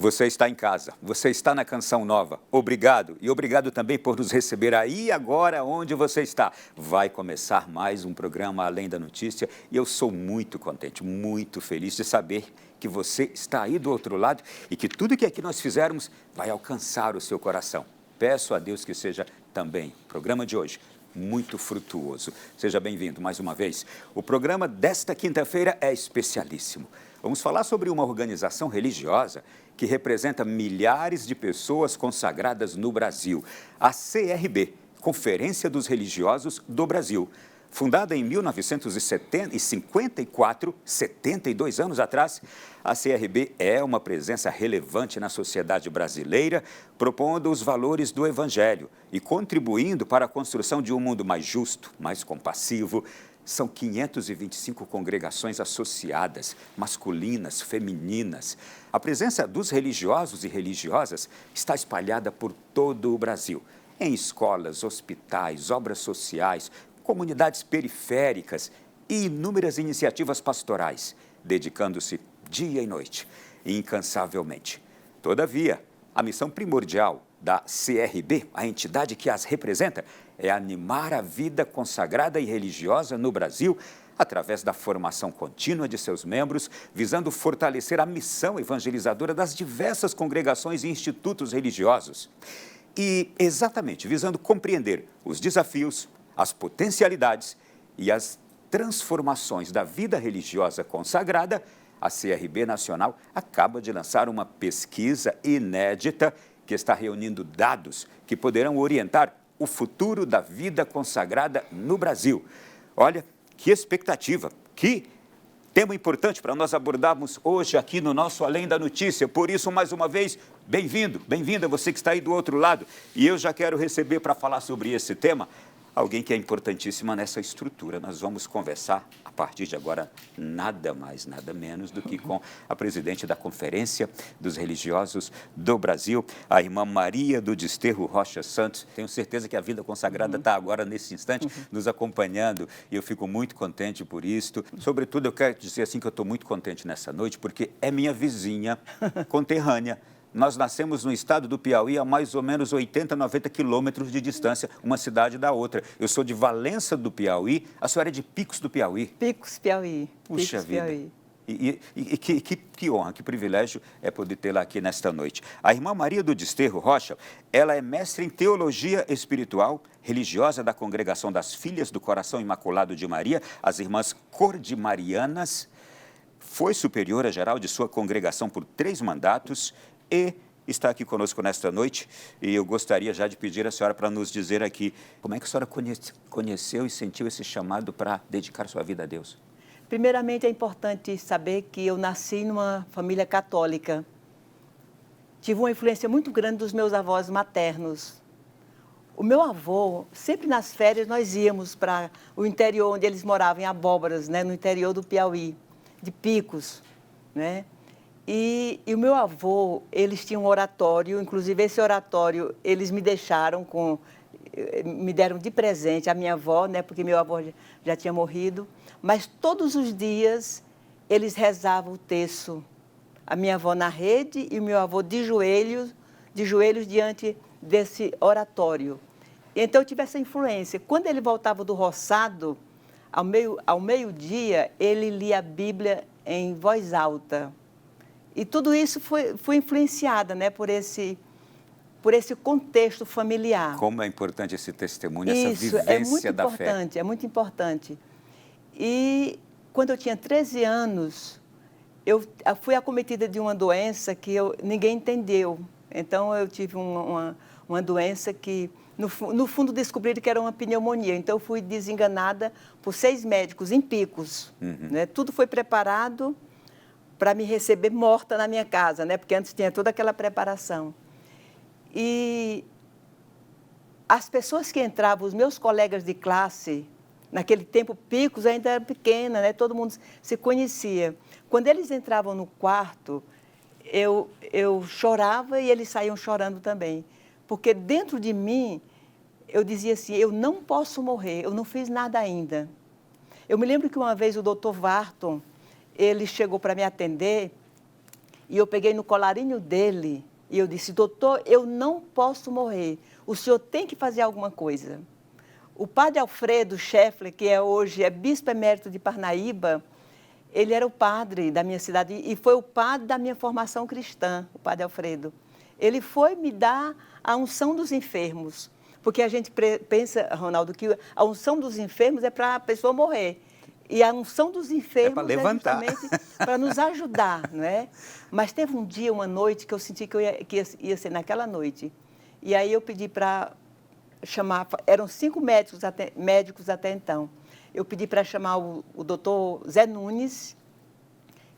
Você está em casa, você está na Canção Nova. Obrigado e obrigado também por nos receber aí agora onde você está. Vai começar mais um programa Além da Notícia e eu sou muito contente, muito feliz de saber que você está aí do outro lado e que tudo que aqui nós fizermos vai alcançar o seu coração. Peço a Deus que seja também o programa de hoje muito frutuoso. Seja bem-vindo mais uma vez. O programa desta quinta-feira é especialíssimo. Vamos falar sobre uma organização religiosa que representa milhares de pessoas consagradas no Brasil, a CRB, Conferência dos Religiosos do Brasil. Fundada em 1954, 72 anos atrás, a CRB é uma presença relevante na sociedade brasileira, propondo os valores do Evangelho e contribuindo para a construção de um mundo mais justo, mais compassivo. São 525 congregações associadas, masculinas, femininas. A presença dos religiosos e religiosas está espalhada por todo o Brasil, em escolas, hospitais, obras sociais, comunidades periféricas e inúmeras iniciativas pastorais, dedicando-se dia e noite, incansavelmente. Todavia, a missão primordial da CRB, a entidade que as representa, é animar a vida consagrada e religiosa no Brasil através da formação contínua de seus membros, visando fortalecer a missão evangelizadora das diversas congregações e institutos religiosos. E, exatamente, visando compreender os desafios, as potencialidades e as transformações da vida religiosa consagrada, a CRB Nacional acaba de lançar uma pesquisa inédita que está reunindo dados que poderão orientar o futuro da vida consagrada no Brasil. Olha, que expectativa, que tema importante para nós abordarmos hoje aqui no nosso Além da Notícia. Por isso, mais uma vez, bem-vindo, bem-vinda você que está aí do outro lado. E eu já quero receber para falar sobre esse tema alguém que é importantíssima nessa estrutura. Nós vamos conversar, a partir de agora, nada mais, nada menos do que com a presidente da Conferência dos Religiosos do Brasil, a irmã Maria do Desterro Rocha Santos. Tenho certeza que a vida consagrada está agora, nesse instante, nos acompanhando, e eu fico muito contente por isto. Sobretudo, eu quero dizer assim que eu estou muito contente nessa noite, porque é minha vizinha conterrânea. Nós nascemos no estado do Piauí a mais ou menos 80, 90 quilômetros de distância, uma cidade da outra. Eu sou de Valença do Piauí, a senhora é de Picos do Piauí. Picos, Piauí. Puxa Picos, vida. Piauí. E que honra, que privilégio é poder tê-la aqui nesta noite. A irmã Maria do Desterro Rocha, ela é mestre em Teologia Espiritual, religiosa da Congregação das Filhas do Coração Imaculado de Maria, as irmãs Cordimarianas, foi superiora geral de sua congregação por 3 mandatos, e está aqui conosco nesta noite, e eu gostaria já de pedir à senhora para nos dizer aqui, como é que a senhora conheceu e sentiu esse chamado para dedicar sua vida a Deus? Primeiramente, é importante saber que eu nasci numa família católica. Tive uma influência muito grande dos meus avós maternos. O meu avô, sempre nas férias, nós íamos para o interior, onde eles moravam, em Abóboras, né, no interior do Piauí, de Picos, né? E o meu avô, eles tinham um oratório, inclusive esse oratório eles me deram de presente a minha avó, né, porque meu avô já tinha morrido, mas todos os dias eles rezavam o terço. A minha avó na rede e o meu avô de joelhos diante desse oratório. Então eu tive essa influência. Quando ele voltava do roçado, ao meio-dia, ele lia a Bíblia em voz alta. E tudo isso foi influenciada, né, por esse contexto familiar. Como é importante esse testemunho, essa vivência da fé. É muito importante. E quando eu tinha 13 anos, eu fui acometida de uma doença que ninguém entendeu. Então, eu tive uma doença que, no fundo, descobriram que era uma pneumonia. Então, eu fui desenganada por 6 médicos em Picos. Né? Tudo foi preparado para me receber morta na minha casa, né? Porque antes tinha toda aquela preparação. E as pessoas que entravam, os meus colegas de classe, naquele tempo, Picos ainda era pequena, né? Todo mundo se conhecia. Quando eles entravam no quarto, eu chorava e eles saíam chorando também. Porque dentro de mim, eu dizia assim, eu não posso morrer, eu não fiz nada ainda. Eu me lembro que uma vez o doutor Varton, ele chegou para me atender E eu peguei no colarinho dele e eu disse, doutor, eu não posso morrer. O senhor tem que fazer alguma coisa. O padre Alfredo Scheffler, que hoje é bispo emérito de Parnaíba, ele era o padre da minha cidade e foi o padre da minha formação cristã, o padre Alfredo. Ele foi me dar a unção dos enfermos, porque a gente pensa, Ronaldo, que a unção dos enfermos é para a pessoa morrer. E a unção dos enfermos é justamente para nos ajudar, não é? Mas teve um dia, uma noite, que eu senti que ia ser naquela noite. E aí eu pedi para chamar, eram 5 médicos até então. Eu pedi para chamar o doutor Zé Nunes,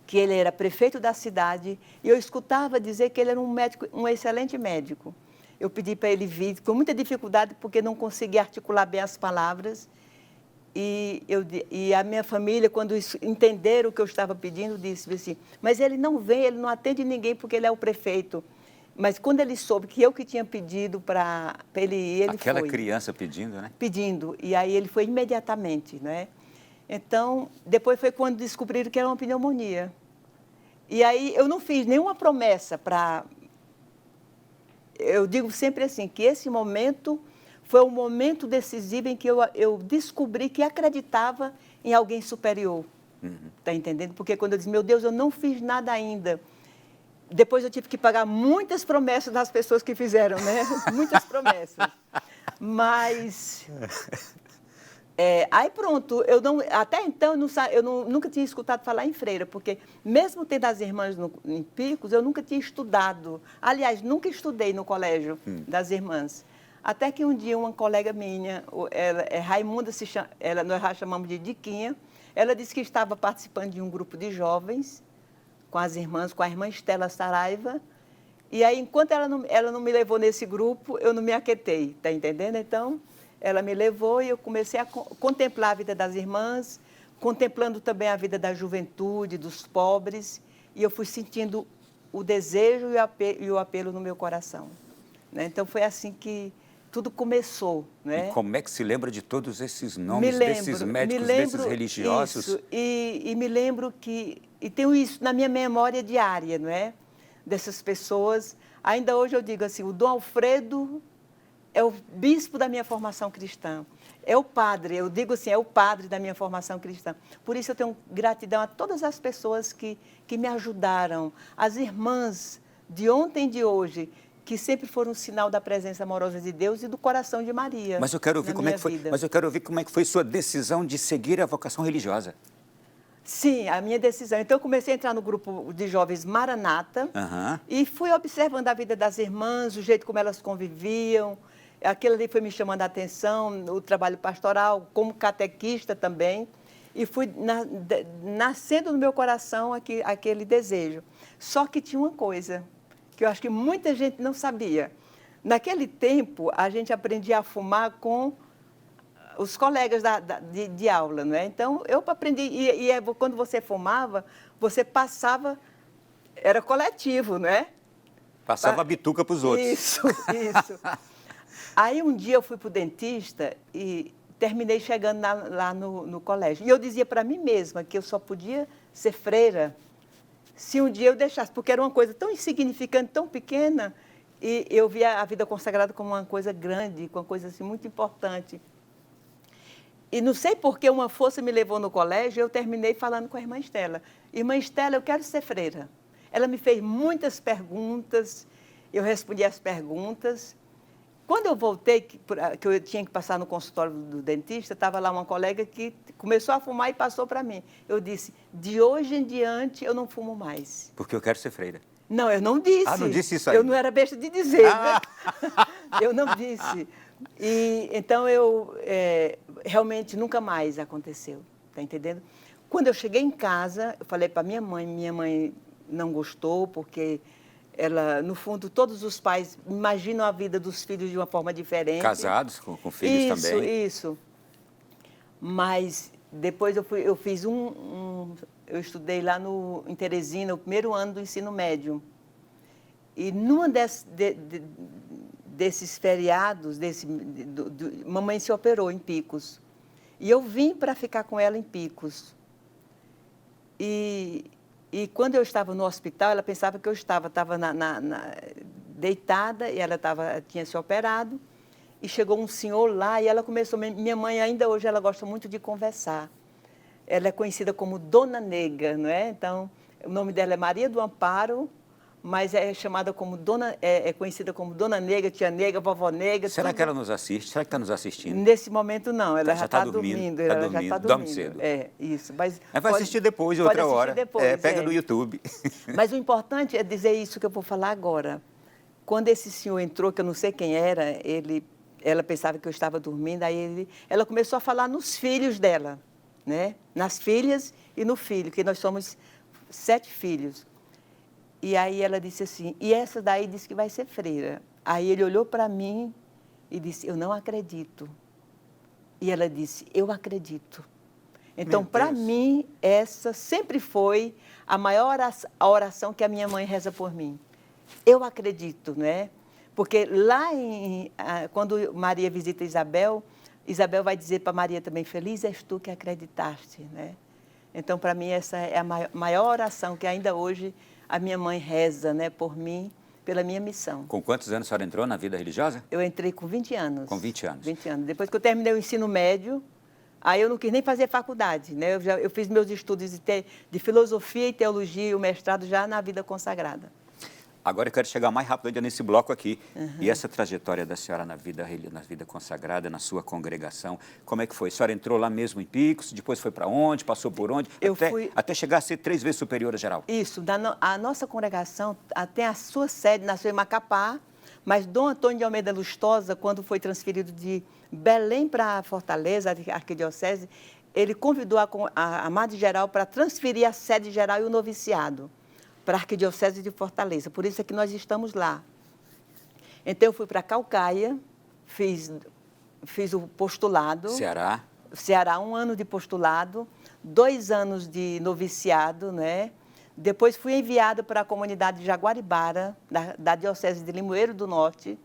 que ele era prefeito da cidade, e eu escutava dizer que ele era um médico, um excelente médico. Eu pedi para ele vir, com muita dificuldade, porque não conseguia articular bem as palavras. E a minha família, quando entenderam o que eu estava pedindo, disse assim, mas ele não vem, ele não atende ninguém porque ele é o prefeito. Mas quando ele soube que eu que tinha pedido para ele ir, ele Aquela foi. criança pedindo, né? Pedindo, e aí ele foi imediatamente, né? Então, depois foi quando descobriram que era uma pneumonia. E aí eu não fiz nenhuma promessa para... Eu digo sempre assim, que esse momento foi um momento decisivo em que eu descobri que acreditava em alguém superior. Está entendendo? Porque quando eu disse, meu Deus, eu não fiz nada ainda. Depois eu tive que pagar muitas promessas das pessoas que fizeram, né? Muitas promessas. Mas... aí pronto, até então eu nunca tinha escutado falar em freira, porque mesmo tendo as irmãs em Picos, eu nunca tinha estudado. Aliás, nunca estudei no colégio das irmãs. Até que um dia uma colega minha, Raimunda, nós já chamamos de Diquinha, ela disse que estava participando de um grupo de jovens com as irmãs, com a irmã Estela Saraiva, e aí, enquanto ela não me levou nesse grupo, eu não me aquietei, está entendendo? Então, ela me levou e eu comecei a contemplar a vida das irmãs, contemplando também a vida da juventude, dos pobres, e eu fui sentindo o desejo e o apelo no meu coração, né? Então, foi assim que tudo começou, né? E como é que se lembra de todos esses nomes desses médicos, desses religiosos? Isso, e me lembro que... E tenho isso na minha memória diária, não é? Dessas pessoas. Ainda hoje eu digo assim, o Dom Alfredo é o bispo da minha formação cristã. É o padre, eu digo assim, é o padre da minha formação cristã. Por isso eu tenho gratidão a todas as pessoas que me ajudaram, as irmãs de ontem e de hoje, que sempre foram um sinal da presença amorosa de Deus e do coração de Maria. Mas eu quero ouvir como é que foi. Mas eu quero ouvir como é que foi sua decisão de seguir a vocação religiosa. Sim, a minha decisão. Então, eu comecei a entrar no grupo de jovens Maranata e fui observando a vida das irmãs, o jeito como elas conviviam. Aquilo ali foi me chamando a atenção, o trabalho pastoral, como catequista também. E fui nascendo no meu coração aquele desejo. Só que tinha uma coisa que eu acho que muita gente não sabia. Naquele tempo, a gente aprendia a fumar com os colegas de aula, não é? Então, eu aprendi, quando você fumava, você passava, era coletivo, não é? Passava a bituca para os outros. Isso. Aí, um dia, eu fui para o dentista e terminei chegando lá no colégio. E eu dizia para mim mesma que eu só podia ser freira se um dia eu deixasse, porque era uma coisa tão insignificante, tão pequena, e eu via a vida consagrada como uma coisa grande, como uma coisa assim, muito importante. E não sei por que uma força me levou no colégio, eu terminei falando com a irmã Estela. Irmã Estela, eu quero ser freira. Ela me fez muitas perguntas, eu respondi as perguntas. Quando eu voltei, que eu tinha que passar no consultório do dentista, estava lá uma colega que começou a fumar e passou para mim. Eu disse, de hoje em diante eu não fumo mais. Porque eu quero ser freira. Não, eu não disse. Não disse isso aí? Eu não era besta de dizer, né? Eu não disse. E então realmente nunca mais aconteceu, tá entendendo? Quando eu cheguei em casa, eu falei para minha mãe não gostou, porque ela, no fundo, todos os pais imaginam a vida dos filhos de uma forma diferente. Casados com filhos também. Isso. Mas depois eu fiz eu estudei lá em Teresina, o primeiro ano do ensino médio. E numa desses feriados, mamãe se operou em Picos. E eu vim para ficar com ela em Picos. E E quando eu estava no hospital, ela pensava que eu estava deitada, e ela tinha se operado, e chegou um senhor lá, e ela começou, minha mãe ainda hoje, ela gosta muito de conversar. Ela é conhecida como Dona Nega, não é? Então, o nome dela é Maria do Amparo, mas é chamada como é conhecida como Dona Nega, Tia Nega, Vovó Nega. Será tudo. que ela nos assiste? Será que está nos assistindo? Nesse momento, não. Ela já está dormindo. Ela já está dormindo. Dorme cedo. É, isso. Mas vai assistir depois, outra hora. Depois, pega no YouTube. Mas o importante é dizer isso que eu vou falar agora. Quando esse senhor entrou, que eu não sei quem era, ela pensava que eu estava dormindo, aí ela começou a falar nos filhos dela, né? Nas filhas e no filho, que nós somos 7 filhos. E aí ela disse assim, e essa daí disse que vai ser freira. Aí ele olhou para mim e disse, eu não acredito. E ela disse, eu acredito. Então, para mim, essa sempre foi a maior oração que a minha mãe reza por mim. Eu acredito, né? Porque lá, quando Maria visita Isabel, Isabel vai dizer para Maria também, feliz és tu que acreditaste, né? Então, para mim, essa é a maior oração que ainda hoje a minha mãe reza, né, por mim, pela minha missão. Com quantos anos a senhora entrou na vida religiosa? Eu entrei com 20 anos. Com 20 anos. 20 anos. Depois que eu terminei o ensino médio, aí eu não quis nem fazer faculdade, né? Eu fiz meus estudos de filosofia e teologia e o mestrado já na vida consagrada. Agora eu quero chegar mais rápido ainda nesse bloco aqui. E essa trajetória da senhora na vida consagrada, na sua congregação, como é que foi? A senhora entrou lá mesmo em Picos, depois foi para onde, passou por onde? Até chegar a ser 3 vezes superiora geral. Isso. A nossa congregação tem a sua sede, nasceu em Macapá, mas Dom Antônio de Almeida Lustosa, quando foi transferido de Belém para Fortaleza, a arquidiocese, ele convidou a Madre Geral para transferir a sede geral e o noviciado para a Arquidiocese de Fortaleza. Por isso é que nós estamos lá. Então, eu fui para Caucaia, fiz o postulado. Ceará, 1 ano de postulado, 2 anos de noviciado, né? Depois fui enviada para a comunidade de Jaguaribara, da Diocese de Limoeiro do Norte.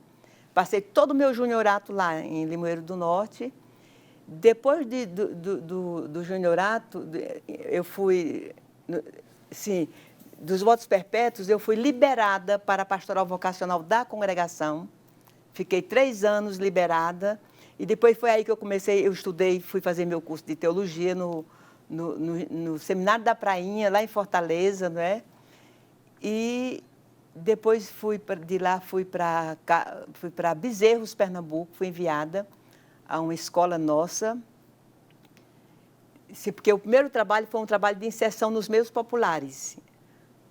Passei todo o meu juniorato lá em Limoeiro do Norte. Depois do juniorato, eu fui... Sim, dos votos perpétuos, eu fui liberada para a pastoral vocacional da congregação. Fiquei 3 anos liberada. E depois foi aí que eu estudei, fui fazer meu curso de teologia no Seminário da Prainha, lá em Fortaleza, não é? E depois de lá fui para Bezerros, Pernambuco, fui enviada a uma escola nossa, porque o primeiro trabalho foi um trabalho de inserção nos meios populares,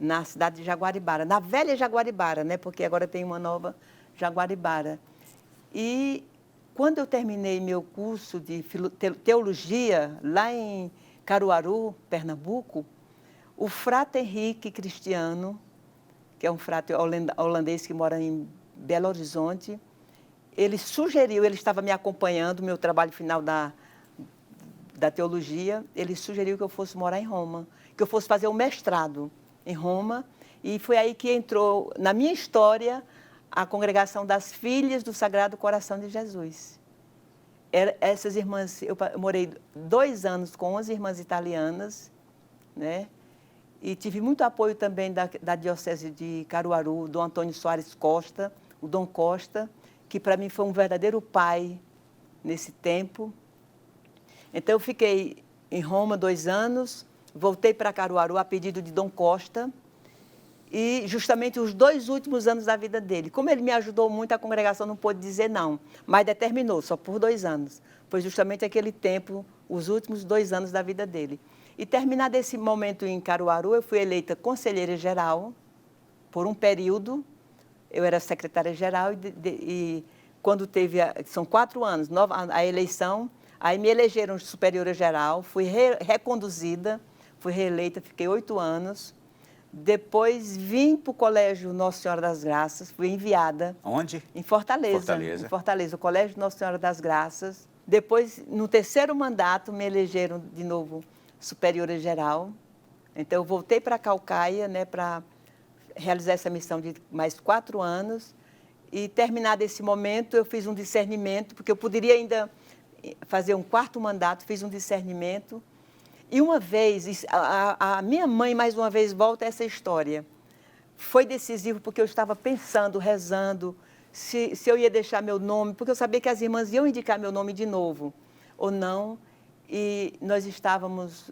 na cidade de Jaguaribara, na velha Jaguaribara, né? Porque agora tem uma nova Jaguaribara. E quando eu terminei meu curso de teologia, lá em Caruaru, Pernambuco, o frate Henrique Cristiano, que é um frate holandês que mora em Belo Horizonte, ele estava me acompanhando, meu trabalho final da teologia, ele sugeriu que eu fosse morar em Roma, que eu fosse fazer um mestrado em Roma, e foi aí que entrou, na minha história, a congregação das Filhas do Sagrado Coração de Jesus. Essas irmãs, eu morei 2 anos com 11 irmãs italianas, né? E tive muito apoio também da Diocese de Caruaru, do Antônio Soares Costa, o Dom Costa, que para mim foi um verdadeiro pai nesse tempo. Então, eu fiquei em Roma 2 anos, voltei para Caruaru a pedido de Dom Costa, e justamente os 2 últimos anos da vida dele. Como ele me ajudou muito, a congregação não pôde dizer não, mas determinou, só por 2 anos. Foi justamente aquele tempo, os últimos 2 anos da vida dele. E terminado esse momento em Caruaru, eu fui eleita conselheira geral por um período. Eu era secretária-geral e quando são 4 anos, a eleição, aí me elegeram superiora geral, fui reconduzida, fui reeleita, fiquei 8 anos. Depois vim para o Colégio Nossa Senhora das Graças, fui enviada. Onde? Em Fortaleza. Em Fortaleza, o Colégio Nossa Senhora das Graças. Depois, no 3º mandato, me elegeram de novo superiora geral. Então, eu voltei para Caucaia, né, para realizar essa missão de mais 4 anos. E, terminado esse momento, eu fiz um discernimento, porque eu poderia ainda fazer um 4º mandato, fiz um discernimento. E uma vez, a minha mãe, mais uma vez, volta a essa história. Foi decisivo porque eu estava pensando, rezando, se eu ia deixar meu nome, porque eu sabia que as irmãs iam indicar meu nome de novo, ou não. E nós estávamos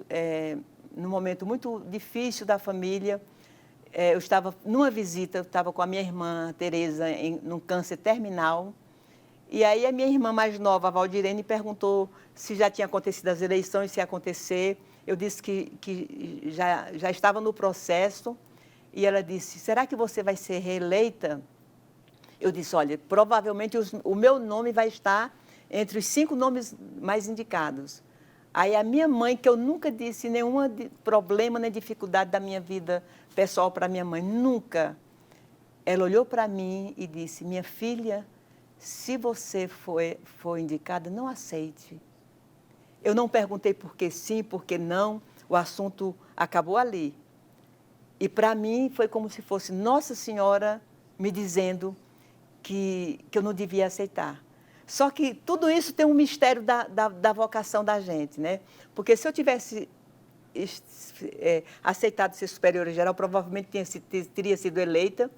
num momento muito difícil da família. Eu estava numa visita, eu estava com a minha irmã, Tereza, num câncer terminal. E aí a minha irmã mais nova, a Valdirene, perguntou se já tinha acontecido as eleições, se ia acontecer. Eu disse que já estava no processo. E ela disse, será que você vai ser reeleita? Eu disse, olha, provavelmente o meu nome vai estar entre os 5 nomes mais indicados. Aí a minha mãe, que eu nunca disse nenhum problema nem dificuldade da minha vida pessoal para minha mãe, nunca. Ela olhou para mim e disse, minha filha, se você for indicada, não aceite. Eu não perguntei por que sim, por que não, o assunto acabou ali. E para mim foi como se fosse Nossa Senhora me dizendo que eu não devia aceitar. Só que tudo isso tem um mistério da vocação da gente, né? Porque se eu tivesse aceitado ser superiora geral, provavelmente teria sido eleita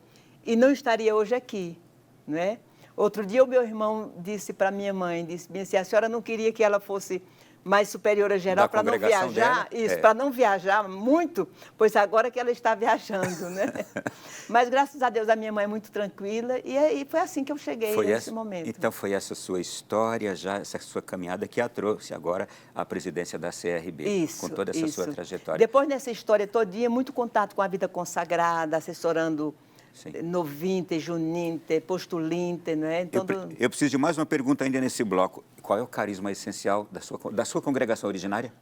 e não estaria hoje aqui, né? Outro dia o meu irmão disse para minha mãe, disse, a senhora não queria que ela fosse mais superiora geral para não viajar, para não viajar muito, pois agora que ela está viajando, né? Mas graças a Deus a minha mãe é muito tranquila e aí foi assim que eu cheguei nesse momento. Então foi essa sua história, já essa sua caminhada que a trouxe agora à presidência da CRB, com toda essa sua trajetória. Depois dessa história todinha, muito contato com a vida consagrada, assessorando Novinte, Juninte, Postulinte, né? Então, eu preciso de mais uma pergunta ainda nesse bloco. Qual é o carisma essencial da sua congregação originária?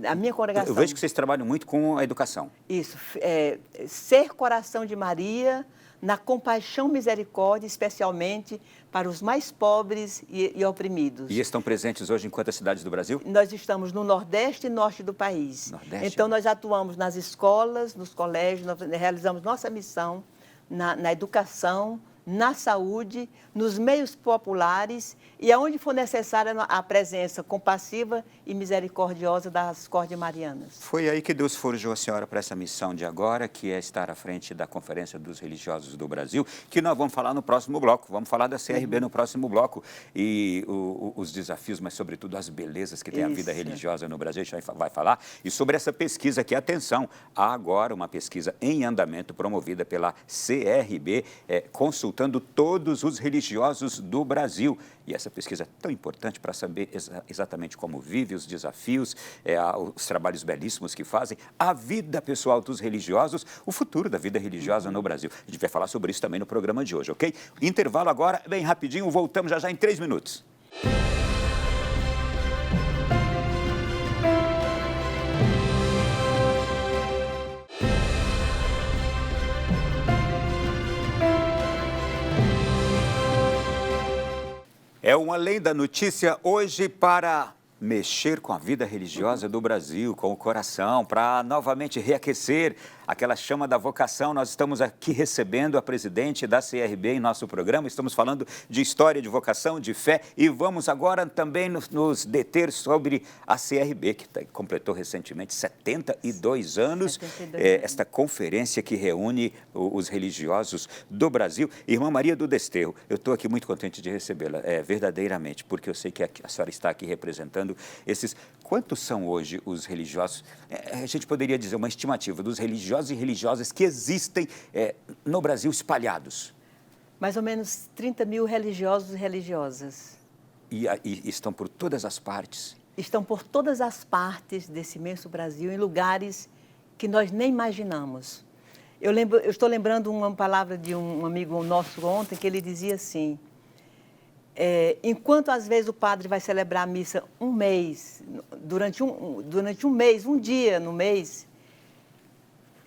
A minha congregação... Eu vejo que vocês trabalham muito com a educação. Isso. Ser coração de Maria, na compaixão e misericórdia, especialmente para os mais pobres e oprimidos. E estão presentes hoje em quantas cidades do Brasil? Nós estamos no Nordeste e Norte do país. Então, nós atuamos nas escolas, nos colégios, nós realizamos nossa missão na educação, na saúde, nos meios populares e aonde for necessária a presença compassiva e misericordiosa das Cordemarianas. Foi aí que Deus forjou a senhora para essa missão de agora, que é estar à frente da Conferência dos Religiosos do Brasil, que nós vamos falar no próximo bloco. Vamos falar da CRB no próximo bloco e os desafios, mas sobretudo as belezas que tem a vida religiosa no Brasil, a gente vai falar. E sobre essa pesquisa aqui, atenção, há agora uma pesquisa em andamento promovida pela CRB, consultando todos os religiosos do Brasil. E essa pesquisa é tão importante para saber exatamente como vive, os desafios, os trabalhos belíssimos que fazem, a vida pessoal dos religiosos, o futuro da vida religiosa no Brasil. A gente vai falar sobre isso também no programa de hoje, ok? Intervalo agora, bem rapidinho, voltamos já em 3 minutos. É um Além da Notícia hoje para mexer com a vida religiosa do Brasil, com o coração, para novamente reaquecer aquela chama da vocação. Nós estamos aqui recebendo a presidente da CRB em nosso programa, estamos falando de história de vocação, de fé e vamos agora também nos deter sobre a CRB, que completou recentemente 72 anos, esta conferência que reúne os religiosos do Brasil. Irmã Maria do Desterro, eu estou aqui muito contente de recebê-la, verdadeiramente, porque eu sei que a senhora está aqui representando esses... Quantos são hoje os religiosos? A gente poderia dizer uma estimativa dos religiosos e religiosas que existem no Brasil espalhados. Mais ou menos 30 mil religiosos e religiosas. E estão por todas as partes? Estão por todas as partes desse imenso Brasil, em lugares que nós nem imaginamos. Eu estou lembrando uma palavra de um amigo nosso ontem, que ele dizia assim... enquanto às vezes o padre vai celebrar a missa um mês, durante um mês, um dia no mês,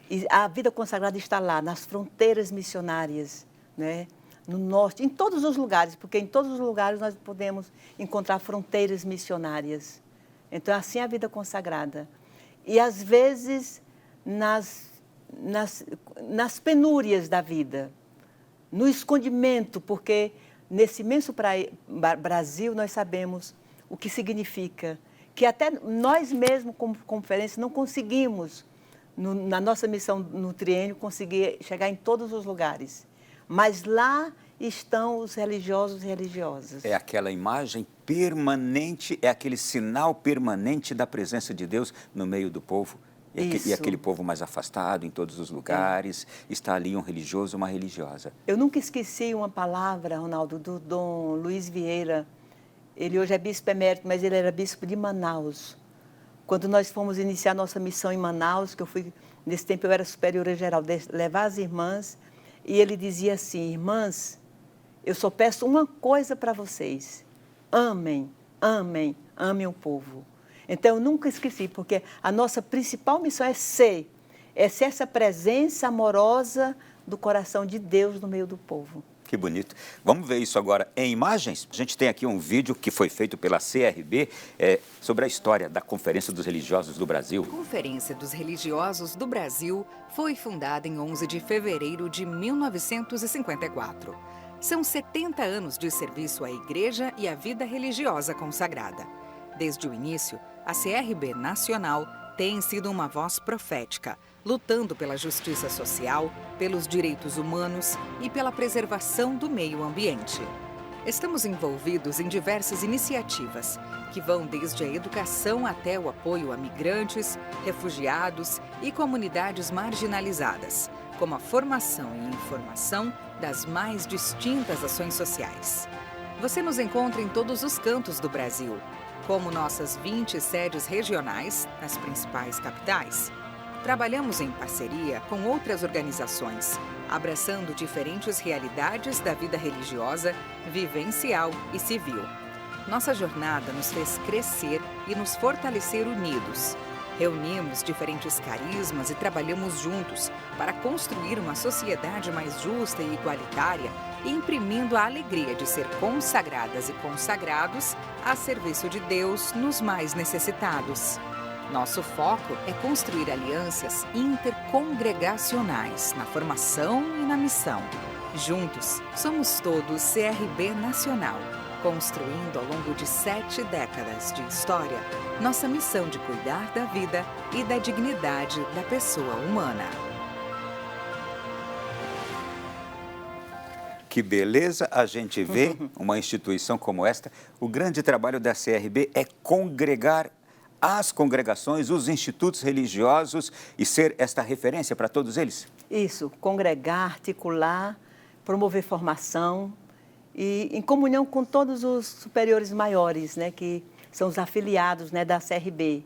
e a vida consagrada está lá, nas fronteiras missionárias, né? No norte, em todos os lugares, porque em todos os lugares nós podemos encontrar fronteiras missionárias. Então, assim é a vida consagrada. E às vezes nas penúrias da vida, no escondimento, porque... Nesse imenso Brasil, nós sabemos o que significa que até nós mesmos, como conferência, não conseguimos, na nossa missão no triênio, conseguir chegar em todos os lugares. Mas lá estão os religiosos e religiosas. É aquela imagem permanente, é aquele sinal permanente da presença de Deus no meio do povo. E aquele povo mais afastado, em todos os lugares, está ali um religioso, uma religiosa. Eu nunca esqueci uma palavra, Ronaldo, do Dom Luiz Vieira. Ele hoje é bispo emérito, mas ele era bispo de Manaus. Quando nós fomos iniciar nossa missão em Manaus, que eu fui, nesse tempo eu era superiora geral, levar as irmãs, e ele dizia assim: irmãs, eu só peço uma coisa para vocês, amem, amem, amem o povo. Então, eu nunca esqueci, porque a nossa principal missão é ser essa presença amorosa do coração de Deus no meio do povo. Que bonito. Vamos ver isso agora em imagens? A gente tem aqui um vídeo que foi feito pela CRB sobre a história da Conferência dos Religiosos do Brasil. A Conferência dos Religiosos do Brasil foi fundada em 11 de fevereiro de 1954. São 70 anos de serviço à Igreja e à vida religiosa consagrada. Desde o início, a CRB Nacional tem sido uma voz profética, lutando pela justiça social, pelos direitos humanos e pela preservação do meio ambiente. Estamos envolvidos em diversas iniciativas, que vão desde a educação até o apoio a migrantes, refugiados e comunidades marginalizadas, como a formação e informação das mais distintas ações sociais. Você nos encontra em todos os cantos do Brasil, como nossas 20 sedes regionais nas principais capitais. Trabalhamos em parceria com outras organizações, abraçando diferentes realidades da vida religiosa, vivencial e civil. Nossa jornada nos fez crescer e nos fortalecer unidos. Reunimos diferentes carismas e trabalhamos juntos para construir uma sociedade mais justa e igualitária, imprimindo a alegria de ser consagradas e consagrados a serviço de Deus nos mais necessitados. Nosso foco é construir alianças intercongregacionais na formação e na missão. Juntos, somos todos CRB Nacional, construindo ao longo de 7 décadas de história nossa missão de cuidar da vida e da dignidade da pessoa humana. Que beleza a gente vê uma instituição como esta. O grande trabalho da CRB é congregar as congregações, os institutos religiosos e ser esta referência para todos eles? Isso, congregar, articular, promover formação e em comunhão com todos os superiores maiores, né, que são os afiliados, né, da CRB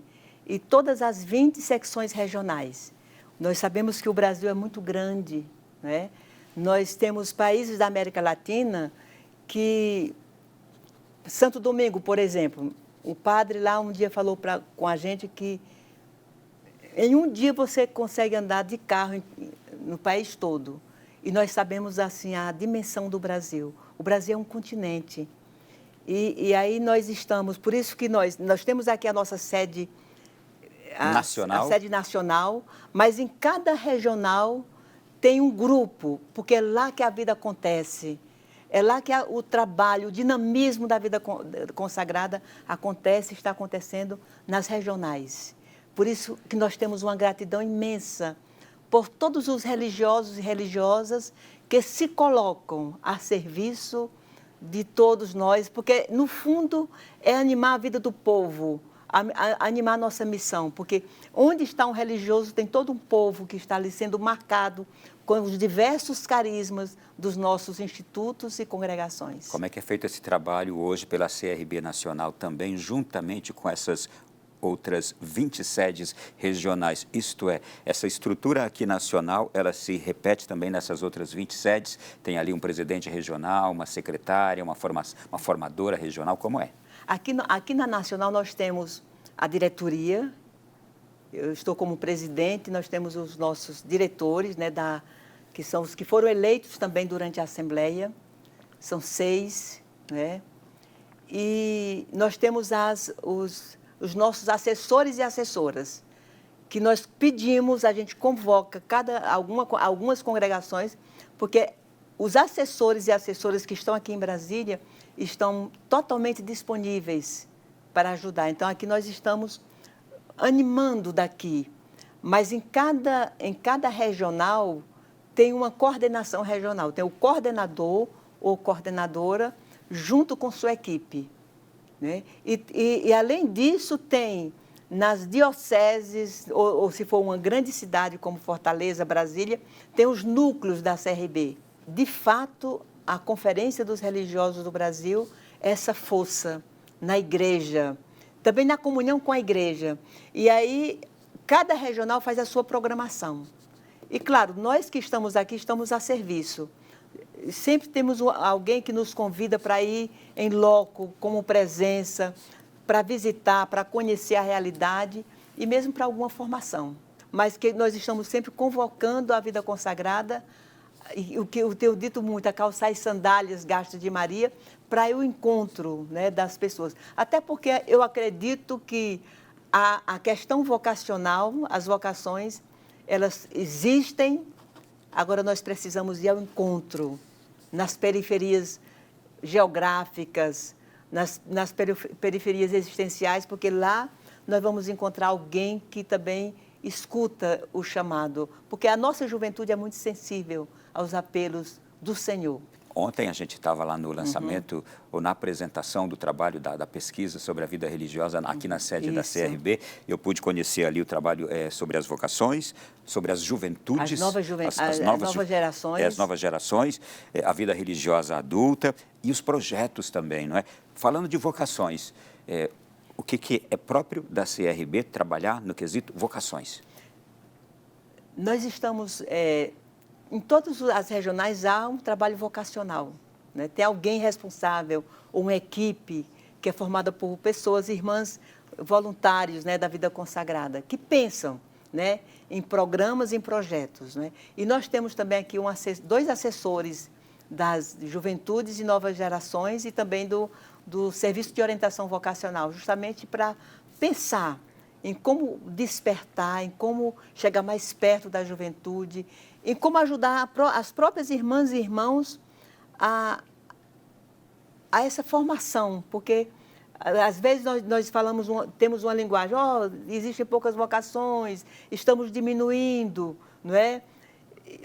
e todas as 20 secções regionais. Nós sabemos que o Brasil é muito grande, né? Nós temos países da América Latina que... Santo Domingo, por exemplo, o padre lá um dia falou com a gente que em um dia você consegue andar de carro no país todo. E nós sabemos, assim, a dimensão do Brasil. O Brasil é um continente. E aí nós estamos... Por isso que nós temos aqui a nossa sede nacional. A sede nacional, mas em cada regional tem um grupo, porque é lá que a vida acontece. É lá que o trabalho, o dinamismo da vida consagrada está acontecendo nas regionais. Por isso que nós temos uma gratidão imensa por todos os religiosos e religiosas que se colocam a serviço de todos nós, porque, no fundo, é animar a vida do povo, animar a nossa missão, porque onde está um religioso tem todo um povo que está ali sendo marcado com os diversos carismas dos nossos institutos e congregações. Como é que é feito esse trabalho hoje pela CRB Nacional também, juntamente com essas outras 20 sedes regionais? Isto é, essa estrutura aqui nacional, ela se repete também nessas outras 20 sedes? Tem ali um presidente regional, uma secretária, uma formadora regional, como é? Aqui na Nacional nós temos a diretoria, eu estou como presidente, nós temos os nossos diretores, né, que são os que foram eleitos também durante a Assembleia, são 6, né? E nós temos os nossos assessores e assessoras, que nós pedimos, a gente convoca algumas congregações, porque os assessores e assessoras que estão aqui em Brasília estão totalmente disponíveis para ajudar. Então, aqui nós estamos animando daqui, mas em cada regional tem uma coordenação regional, tem o coordenador ou coordenadora junto com sua equipe, né? E além disso, tem nas dioceses, ou se for uma grande cidade como Fortaleza, Brasília, tem os núcleos da CRB. De fato, a Conferência dos Religiosos do Brasil é essa força na igreja, também na comunhão com a igreja. E aí, cada regional faz a sua programação. E, claro, nós que estamos aqui, estamos a serviço. Sempre temos alguém que nos convida para ir em loco, como presença, para visitar, para conhecer a realidade e mesmo para alguma formação. Mas que nós estamos sempre convocando a vida consagrada, e o que eu tenho dito muito, a calçar as sandálias gastas de Maria, para o encontro, né, das pessoas. Até porque eu acredito que a questão vocacional, as vocações, elas existem, agora nós precisamos ir ao encontro, nas periferias geográficas, nas periferias existenciais, porque lá nós vamos encontrar alguém que também escuta o chamado, porque a nossa juventude é muito sensível aos apelos do Senhor. Ontem a gente estava lá no lançamento ou na apresentação do trabalho da pesquisa sobre a vida religiosa aqui na sede da CRB. Eu pude conhecer ali o trabalho sobre as vocações, sobre as juventudes, as novas gerações. As novas gerações, a vida religiosa adulta e os projetos também, não é? Falando de vocações, o que é próprio da CRB trabalhar no quesito vocações? Nós estamos... em todas as regionais há um trabalho vocacional, né? Tem alguém responsável, ou uma equipe que é formada por pessoas, irmãs voluntários, né, da vida consagrada, que pensam, né, em programas, em projetos, né? E nós temos também aqui dois assessores das juventudes e novas gerações e também do Serviço de Orientação Vocacional, justamente para pensar em como despertar, em como chegar mais perto da juventude, em como ajudar as próprias irmãs e irmãos a essa formação, porque às vezes nós falamos, temos uma linguagem, existem poucas vocações, estamos diminuindo, não é?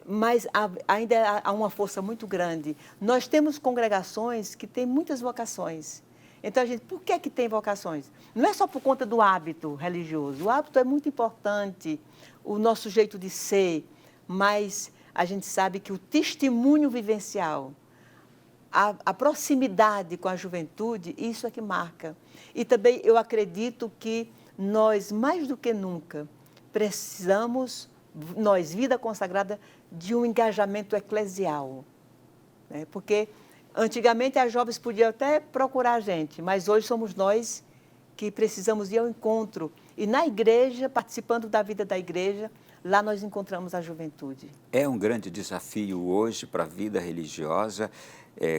Mas ainda há uma força muito grande. Nós temos congregações que têm muitas vocações. Então, por que tem vocações? Não é só por conta do hábito religioso. O hábito é muito importante, o nosso jeito de ser, mas a gente sabe que o testemunho vivencial, a proximidade com a juventude, isso é que marca. E também eu acredito que nós, mais do que nunca, precisamos, nós, vida consagrada, de um engajamento eclesial, né? Porque antigamente as jovens podiam até procurar a gente, mas hoje somos nós que precisamos ir ao encontro. E na igreja, participando da vida da igreja, lá nós encontramos a juventude. É um grande desafio hoje para a vida religiosa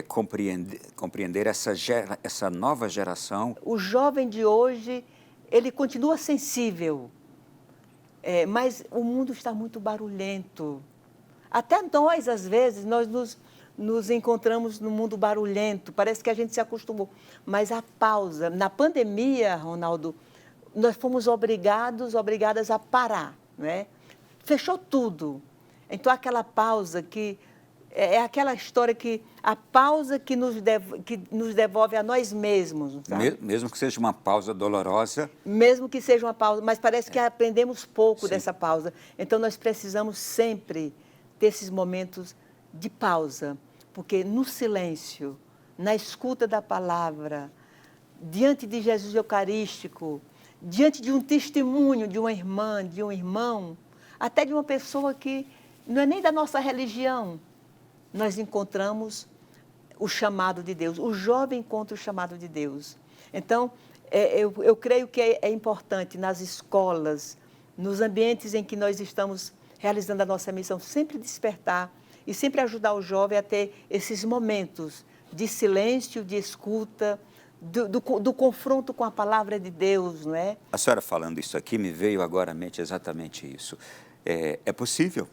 compreender essa nova geração. O jovem de hoje, ele continua sensível, mas o mundo está muito barulhento. Até nós, às vezes, nós nos encontramos no mundo barulhento, parece que a gente se acostumou. Mas a pausa, na pandemia, Ronaldo, nós fomos obrigadas a parar, né? Fechou tudo. Então, aquela pausa que... É aquela história que... A pausa que nos devolve a nós mesmos, sabe? Mesmo que seja uma pausa dolorosa. Mesmo que seja uma pausa, mas parece que aprendemos pouco dessa pausa. Então, nós precisamos sempre ter esses momentos de pausa, porque no silêncio, na escuta da palavra, diante de Jesus Eucarístico, diante de um testemunho de uma irmã, de um irmão, até de uma pessoa que não é nem da nossa religião, nós encontramos o chamado de Deus. O jovem encontra o chamado de Deus. Então, eu creio que é importante nas escolas, nos ambientes em que nós estamos realizando a nossa missão, sempre despertar e sempre ajudar o jovem a ter esses momentos de silêncio, de escuta, do confronto com a palavra de Deus, não é? A senhora falando isso aqui, me veio agora à mente exatamente isso. É possível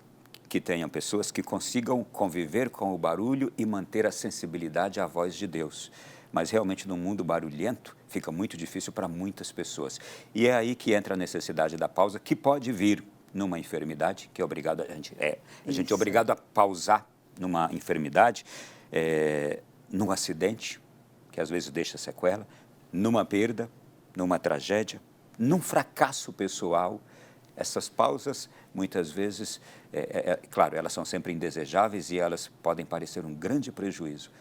que tenham pessoas que consigam conviver com o barulho e manter a sensibilidade à voz de Deus. mas realmente no mundo barulhento fica muito difícil para muitas pessoas. E é aí que entra a necessidade da pausa, que pode vir numa enfermidade, que é obrigado, a gente é obrigado a pausar numa enfermidade, num acidente, que às vezes deixa sequela, numa perda, numa tragédia, num fracasso pessoal. Essas pausas, muitas vezes, claro, elas são sempre indesejáveis e elas podem parecer um grande prejuízo,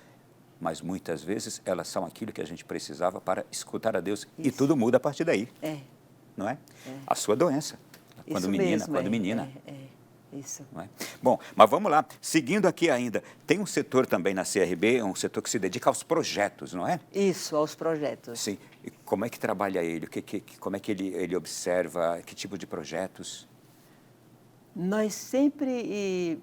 mas muitas vezes elas são aquilo que a gente precisava para escutar a Deus. Isso. E tudo muda a partir daí, não é? A sua doença, quando menina. Isso. Não é? Bom, mas vamos lá, seguindo aqui ainda, tem um setor também na CRB, um setor que se dedica aos projetos, não é? Isso, aos projetos. Sim. E como é que trabalha ele? Como é que ele observa? Que tipo de projetos? Nós sempre,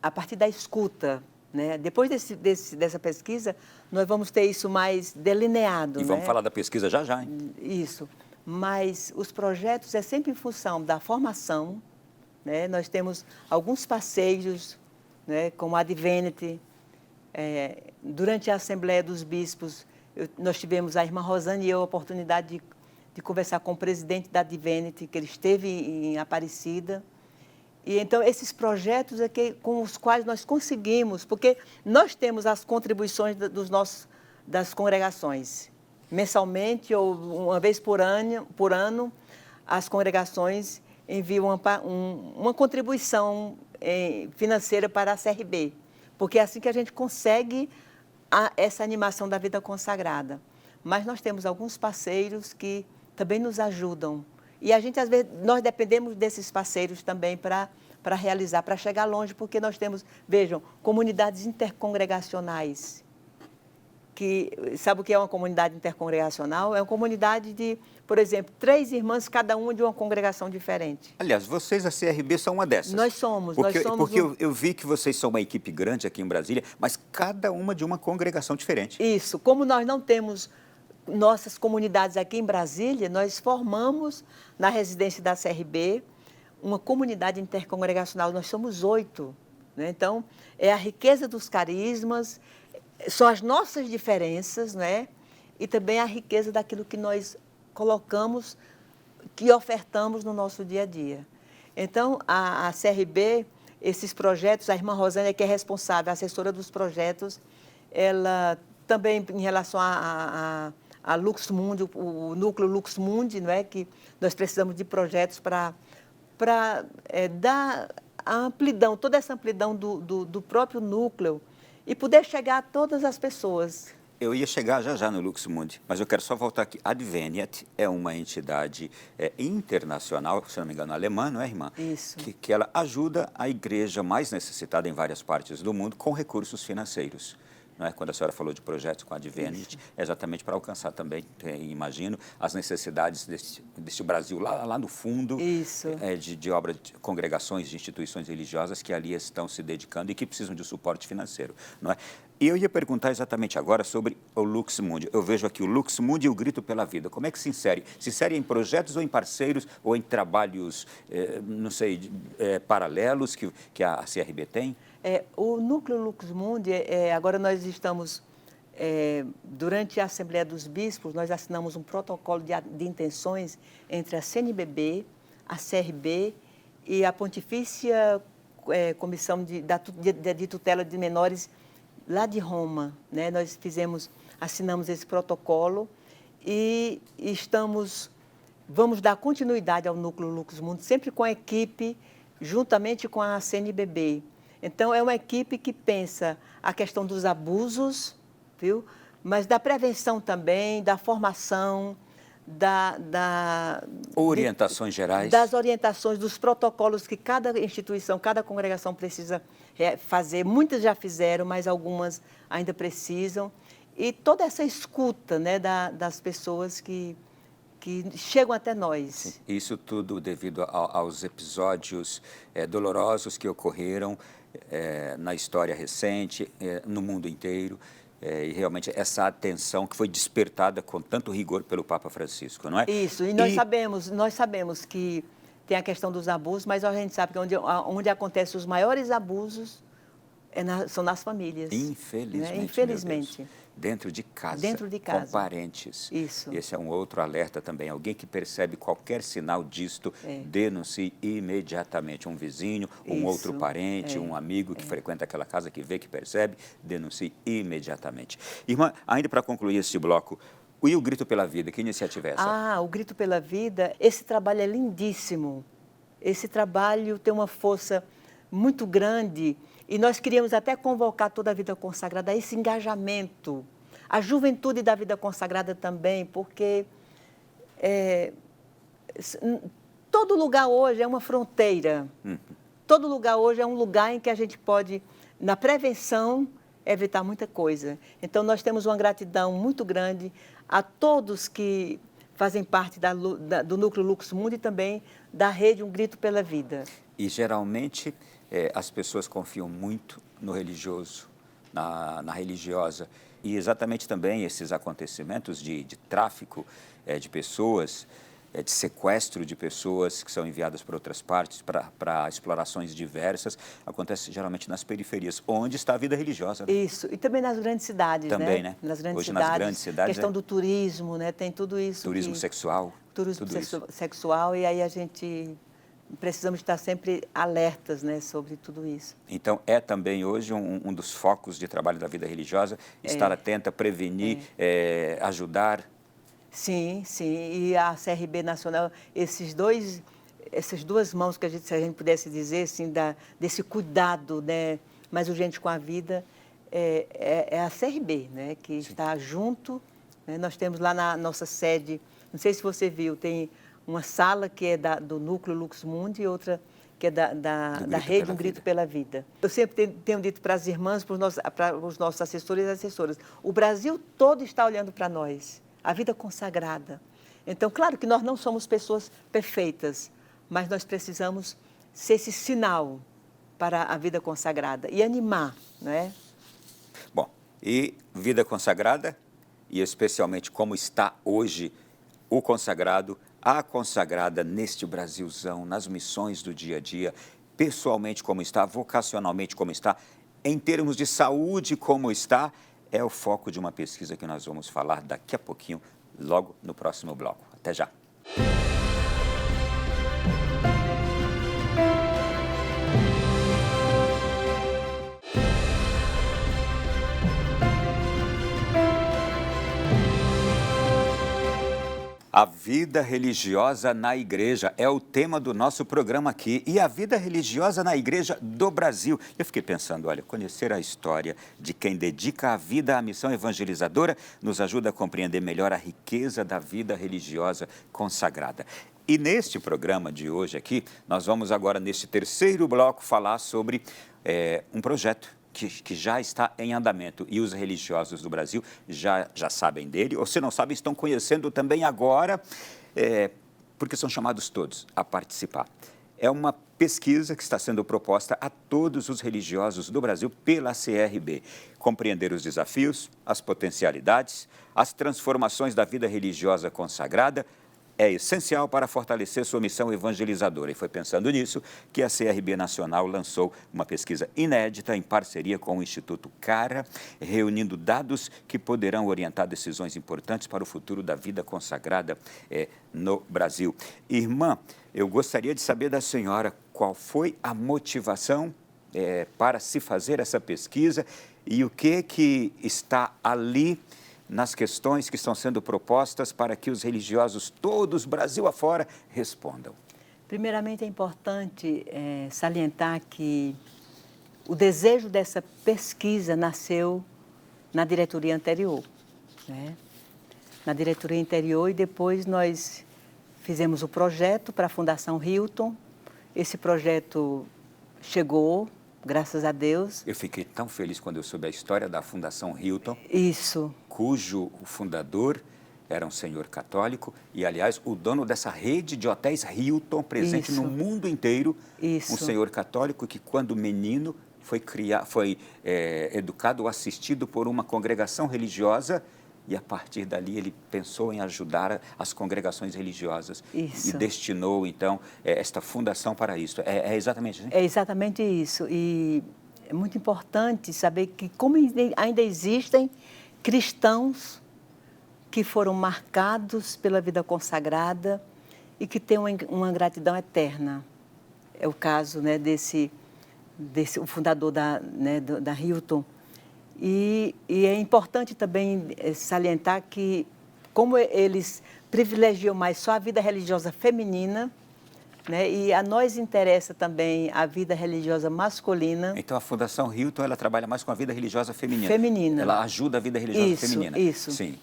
a partir da escuta, né? Depois dessa pesquisa, nós vamos ter isso mais delineado. E vamos falar da pesquisa já já, hein? Isso. Mas os projetos é sempre em função da formação, né? Nós temos alguns parceiros, né? Como a Advenity. Durante a Assembleia dos Bispos, nós tivemos, a irmã Rosane e eu, a oportunidade de conversar com o presidente da Advenity, que ele esteve em Aparecida. E então, esses projetos com os quais nós conseguimos, porque nós temos as contribuições das congregações. Mensalmente ou uma vez por ano, as congregações enviam uma contribuição financeira para a CRB, porque é assim que a gente consegue essa animação da vida consagrada. Mas nós temos alguns parceiros que também nos ajudam. E a gente, às vezes, nós dependemos desses parceiros também para realizar, para chegar longe, porque nós temos, vejam, comunidades intercongregacionais. Sabe o que é uma comunidade intercongregacional? É uma comunidade de, por exemplo, 3 irmãs, cada uma de uma congregação diferente. Aliás, vocês, a CRB, são uma dessas. Nós somos. Porque eu vi que vocês são uma equipe grande aqui em Brasília, mas cada uma de uma congregação diferente. Isso. Como nós não temos nossas comunidades aqui em Brasília, nós formamos, na residência da CRB, uma comunidade intercongregacional. Nós somos 8. Né? Então, é a riqueza dos carismas, são as nossas diferenças, né? E também a riqueza daquilo que nós colocamos, que ofertamos no nosso dia a dia. Então, a CRB, esses projetos, a irmã Rosânia, que é responsável, a assessora dos projetos, ela também, em relação a Lux Mundi, o núcleo Lux Mundi, não é? Que nós precisamos de projetos para dar a amplidão, toda essa amplidão do próprio núcleo, e poder chegar a todas as pessoas. Eu ia chegar já no Lux Mundi, mas eu quero só voltar aqui. A Adveniat é uma entidade internacional, se não me engano, alemã, não é, irmã? Isso. Que ela ajuda a igreja mais necessitada em várias partes do mundo com recursos financeiros. Não é? Quando a senhora falou de projetos com a Adveniat, é exatamente para alcançar também, imagino, as necessidades desse Brasil lá no fundo, de obra de congregações, de instituições religiosas que ali estão se dedicando e que precisam de suporte financeiro. Não é? E eu ia perguntar exatamente agora sobre o Lux Mundi. Eu vejo aqui o Lux Mundi e o Grito pela Vida. Como é que se insere? Se insere em projetos ou em parceiros ou em trabalhos, não sei, paralelos que a CRB tem? O núcleo Lux Mundi, agora nós estamos, durante a Assembleia dos Bispos, nós assinamos um protocolo de intenções entre a CNBB, a CRB e a Pontifícia Comissão de Tutela de Menores lá de Roma. Né? Nós assinamos esse protocolo e vamos dar continuidade ao núcleo Lux Mundi, sempre com a equipe, juntamente com a CNBB. Então, é uma equipe que pensa a questão dos abusos, viu? Mas da prevenção também, da formação, orientações gerais. Das orientações, dos protocolos que cada instituição, cada congregação precisa fazer. Muitas já fizeram, mas algumas ainda precisam. E toda essa escuta, né, das pessoas que chegam até nós. Sim, isso tudo devido aos episódios dolorosos que ocorreram na história recente, no mundo inteiro, e realmente essa atenção que foi despertada com tanto rigor pelo Papa Francisco, não é? Isso, e nós sabemos que tem a questão dos abusos, mas a gente sabe que onde acontecem os maiores abusos são nas famílias. Infelizmente. Né? Infelizmente. dentro de casa, Dentro de casa. com parentes. Isso. Esse é um outro alerta também. Alguém que percebe qualquer sinal disto, denuncie imediatamente. Um vizinho, um outro parente, um amigo que frequenta aquela casa, que vê, que percebe, denuncie imediatamente. Irmã, ainda para concluir este bloco, e o Grito pela Vida, que iniciativa é essa? Ah, o Grito pela Vida, esse trabalho é lindíssimo. Esse trabalho tem uma força muito grande e nós queríamos até convocar toda a vida consagrada a esse engajamento, a juventude da vida consagrada também, porque todo lugar hoje é uma fronteira. Todo lugar hoje é um lugar em que a gente pode, na prevenção, evitar muita coisa. Então, nós temos uma gratidão muito grande a todos que fazem parte do Núcleo Lux Mundi e também da rede Um Grito pela Vida. E, geralmente, as pessoas confiam muito no religioso, na religiosa. E exatamente também esses acontecimentos de tráfico de pessoas, de sequestro de pessoas que são enviadas para outras partes, para explorações diversas, acontece geralmente nas periferias, onde está a vida religiosa. Né? Isso, e também nas grandes cidades, também, né? Nas grandes Hoje, cidades, nas grandes cidades, questão do turismo, né? Tem tudo isso. Turismo sexual. Turismo sexual, e aí a gente precisamos estar sempre alertas, né, sobre tudo isso. Então, é também hoje um dos focos de trabalho da vida religiosa, estar atenta, prevenir, ajudar. Sim, sim. E a CRB Nacional, essas duas mãos que se a gente pudesse dizer, assim, desse cuidado, né, mais urgente com a vida, é a CRB, né, que está junto. Né, nós temos lá na nossa sede, não sei se você viu, tem uma sala que é do Núcleo Lux Mundi e outra que é da rede Um Grito pela Vida. Eu sempre tenho dito para as irmãs, para os nossos assessores e assessoras, o Brasil todo está olhando para nós. A vida consagrada. Então, claro que nós não somos pessoas perfeitas, mas nós precisamos ser esse sinal para a vida consagrada e animar, não é? Bom, e vida consagrada, e especialmente como está hoje o consagrado, a consagrada neste Brasilzão, nas missões do dia a dia, pessoalmente como está, vocacionalmente como está, em termos de saúde como está, é o foco de uma pesquisa que nós vamos falar daqui a pouquinho, logo no próximo bloco. Até já. A vida religiosa na igreja é o tema do nosso programa aqui. E a vida religiosa na igreja do Brasil. Eu fiquei pensando, olha, conhecer a história de quem dedica a vida à missão evangelizadora nos ajuda a compreender melhor a riqueza da vida religiosa consagrada. E neste programa de hoje aqui, nós vamos agora, neste terceiro bloco, falar sobre um projeto que já está em andamento e os religiosos do Brasil já sabem dele, ou se não sabem, estão conhecendo também agora, porque são chamados todos a participar. É uma pesquisa que está sendo proposta a todos os religiosos do Brasil pela CRB. Compreender os desafios, as potencialidades, as transformações da vida religiosa consagrada, é essencial para fortalecer sua missão evangelizadora. E foi pensando nisso que a CRB Nacional lançou uma pesquisa inédita em parceria com o Instituto Cara, reunindo dados que poderão orientar decisões importantes para o futuro da vida consagrada no Brasil. Irmã, eu gostaria de saber da senhora qual foi a motivação para se fazer essa pesquisa e o que está ali nas questões que estão sendo propostas para que os religiosos todos, Brasil afora, respondam. Primeiramente, é importante salientar que o desejo dessa pesquisa nasceu na diretoria anterior, né? Na diretoria anterior, e depois nós fizemos o projeto para a Fundação Hilton. Esse projeto chegou, graças a Deus. Eu fiquei tão feliz quando eu soube a história da Fundação Hilton. Isso. Cujo fundador era um senhor católico e, aliás, o dono dessa rede de hotéis Hilton, presente no mundo inteiro. Isso. Um senhor católico que, quando menino, foi educado ou assistido por uma congregação religiosa e, a partir dali, ele pensou em ajudar as congregações religiosas. Isso. E destinou, então, esta fundação para isso. É exatamente isso? É exatamente isso. E é muito importante saber que, como ainda existem cristãos que foram marcados pela vida consagrada e que têm uma gratidão eterna. É o caso, né, o fundador da Hilton. E é importante também salientar que, como eles privilegiam mais só a vida religiosa feminina, né, e a nós interessa também a vida religiosa masculina. Então, a Fundação Hilton, ela trabalha mais com a vida religiosa feminina. Feminina. Ela ajuda a vida religiosa feminina. Isso. Sim.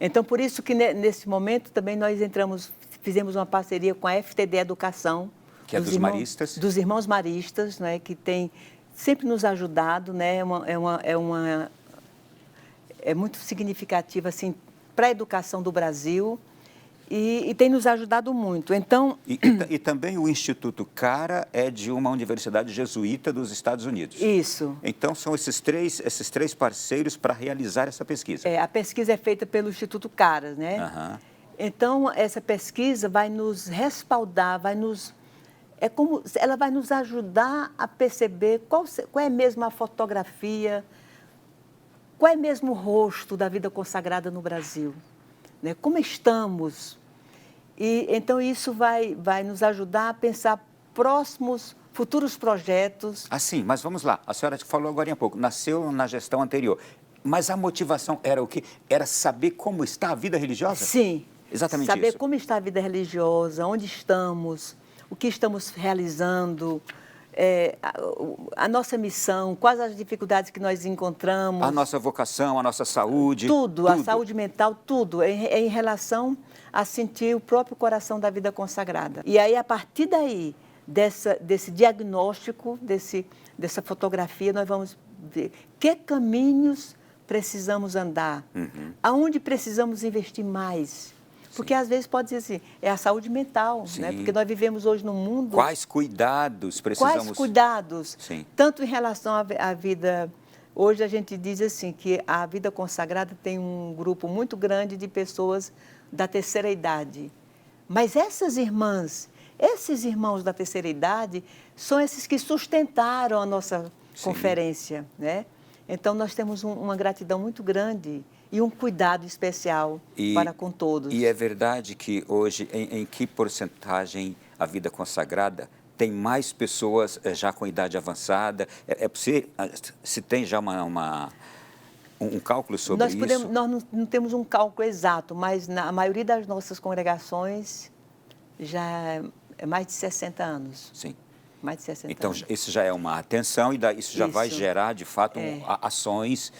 Então, por isso que nesse momento também nós fizemos uma parceria com a FTD Educação. Que é dos maristas? Dos irmãos maristas, né, que tem sempre nos ajudado, né, é muito significativa assim, para a educação do Brasil e tem nos ajudado muito. Então, e também o Instituto Cara é de uma universidade jesuíta dos Estados Unidos. Isso. Então, são esses três parceiros para realizar essa pesquisa. A pesquisa é feita pelo Instituto Cara, né? Uhum. Então, essa pesquisa vai nos respaldar, ela vai nos ajudar a perceber qual é mesmo a fotografia, qual é mesmo o rosto da vida consagrada no Brasil, né? Como estamos. E então isso vai nos ajudar a pensar futuros projetos. Sim, mas vamos lá. A senhora falou agora há pouco, nasceu na gestão anterior. Mas a motivação era o quê? Era saber como está a vida religiosa? Sim. Exatamente saber isso. Como está a vida religiosa, onde estamos, o que estamos realizando, a nossa missão, quais as dificuldades que nós encontramos. A nossa vocação, a nossa saúde. Tudo. A saúde mental, tudo. É em relação a sentir o próprio coração da vida consagrada. E aí, a partir daí, desse diagnóstico, dessa fotografia, nós vamos ver que caminhos precisamos andar, aonde precisamos investir mais. Porque, às vezes, pode dizer assim, é a saúde mental, né? Porque nós vivemos hoje num mundo... Quais cuidados precisamos... Quais cuidados? Sim. Tanto em relação à vida... Hoje a gente diz assim, que a vida consagrada tem um grupo muito grande de pessoas da terceira idade. Mas essas irmãs, esses irmãos da terceira idade, são esses que sustentaram a nossa conferência, né? Então, nós temos uma gratidão muito grande e um cuidado especial para com todos. E é verdade que hoje, em que porcentagem a vida consagrada tem mais pessoas já com idade avançada? Se tem já um cálculo sobre isso? Nós não temos um cálculo exato, mas na maioria das nossas congregações já é mais de 60 anos. Sim. Mais de 60 então, anos. isso já é uma atenção e isso já vai gerar, de fato, ações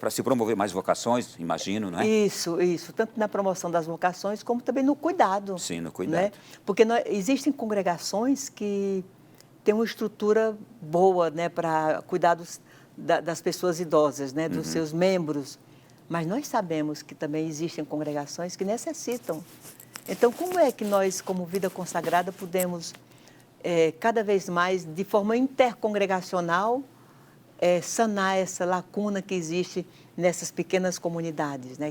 para se promover mais vocações, imagino, não é? Isso. Tanto na promoção das vocações, como também no cuidado. Sim, no cuidado. Né? Porque existem congregações que têm uma estrutura boa, né, para cuidar das pessoas idosas, né, dos seus membros. Mas nós sabemos que também existem congregações que necessitam. Então, como é que nós, como vida consagrada, podemos, cada vez mais, de forma intercongregacional, sanar essa lacuna que existe nessas pequenas comunidades, né?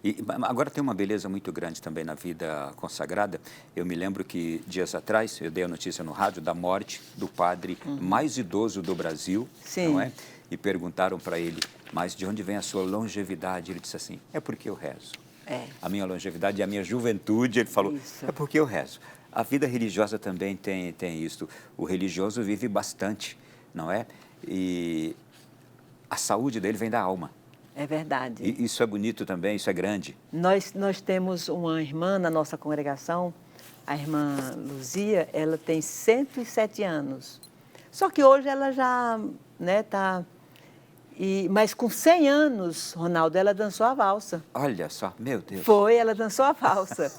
E agora tem uma beleza muito grande também na vida consagrada. Eu me lembro que dias atrás eu dei a notícia no rádio da morte do padre mais idoso do Brasil, não é? E perguntaram para ele, mas de onde vem a sua longevidade? Ele disse assim, é porque eu rezo. A minha longevidade e a minha juventude, ele falou, é porque eu rezo. A vida religiosa também tem isso. O religioso vive bastante, não é? E a saúde dele vem da alma. É verdade. E isso é bonito também, isso é grande. Nós temos uma irmã na nossa congregação, a irmã Luzia, ela tem 107 anos. Só que hoje ela já está... Mas com 100 anos, Ronaldo, ela dançou a valsa. Olha só, meu Deus. Ela dançou a valsa.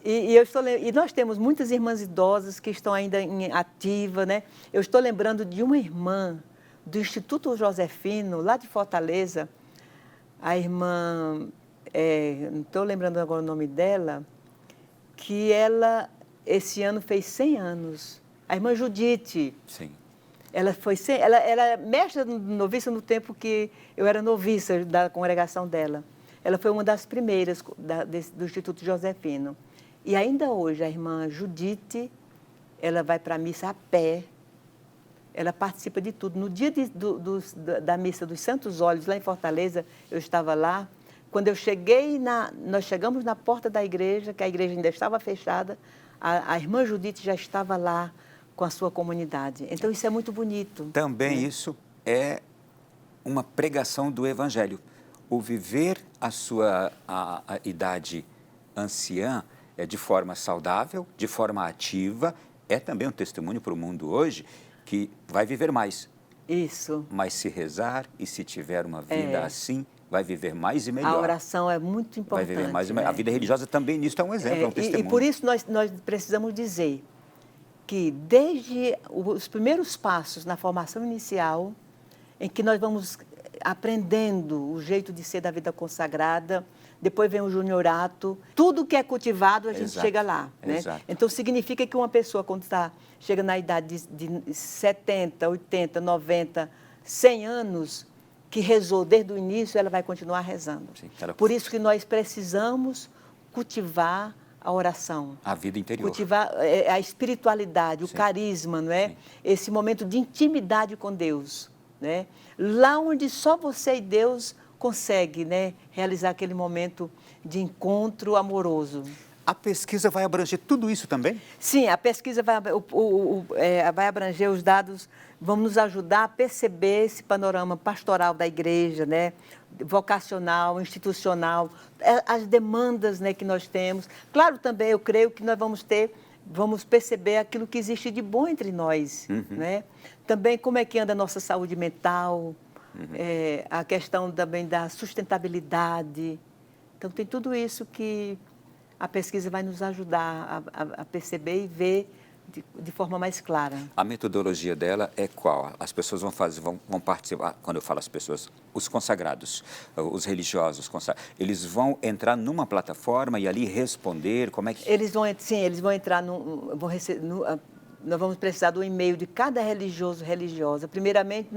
e nós temos muitas irmãs idosas que estão ainda ativa, né? Eu estou lembrando de uma irmã do Instituto Josefino, lá de Fortaleza, a irmã, não estou lembrando agora o nome dela, que ela, esse ano, fez 100 anos. A irmã Judite. Sim. Ela era mestra noviça no tempo que eu era noviça da congregação dela. Ela foi uma das primeiras do Instituto Josefino. E ainda hoje, a irmã Judite, ela vai para a missa a pé, ela participa de tudo. No dia da missa dos Santos Óleos, lá em Fortaleza, eu estava lá. Quando eu cheguei, nós chegamos na porta da igreja, que a igreja ainda estava fechada, a irmã Judite já estava lá com a sua comunidade. Então, isso é muito bonito. Também isso é uma pregação do Evangelho. O viver a sua a idade anciã de forma saudável, de forma ativa, é também um testemunho para o mundo hoje que vai viver mais. Isso. Mas se rezar e se tiver uma vida assim, vai viver mais e melhor. A oração é muito importante. Vai viver mais e melhor. A vida religiosa também nisso é um exemplo, é um testemunho. E por isso nós precisamos dizer que desde os primeiros passos na formação inicial, em que nós vamos aprendendo o jeito de ser da vida consagrada, depois vem o juniorato, tudo que é cultivado a gente chega lá. Né? Então, significa que uma pessoa, quando chega na idade de 70, 80, 90, 100 anos, que rezou desde o início, ela vai continuar rezando. Sim, Por isso que nós precisamos cultivar a oração. A vida interior. Cultivar a espiritualidade, o carisma, não é? Sim. Esse momento de intimidade com Deus. Né? Lá onde só você e Deus consegue, né, realizar aquele momento de encontro amoroso. A pesquisa vai abranger tudo isso também? Sim, a pesquisa vai abranger os dados, vão nos ajudar a perceber esse panorama pastoral da igreja, né, vocacional, institucional, as demandas, né, que nós temos. Claro, também eu creio que nós vamos perceber aquilo que existe de bom entre nós, né? Também como é que anda a nossa saúde mental, a questão também da sustentabilidade. Então, tem tudo isso que a pesquisa vai nos ajudar a perceber e ver de forma mais clara. A metodologia dela é qual? As pessoas vão participar, quando eu falo as pessoas, os consagrados, os religiosos, eles vão entrar numa plataforma e ali responder, como é que... Eles vão entrar nós vamos precisar do e-mail de cada religioso, religiosa. Primeiramente,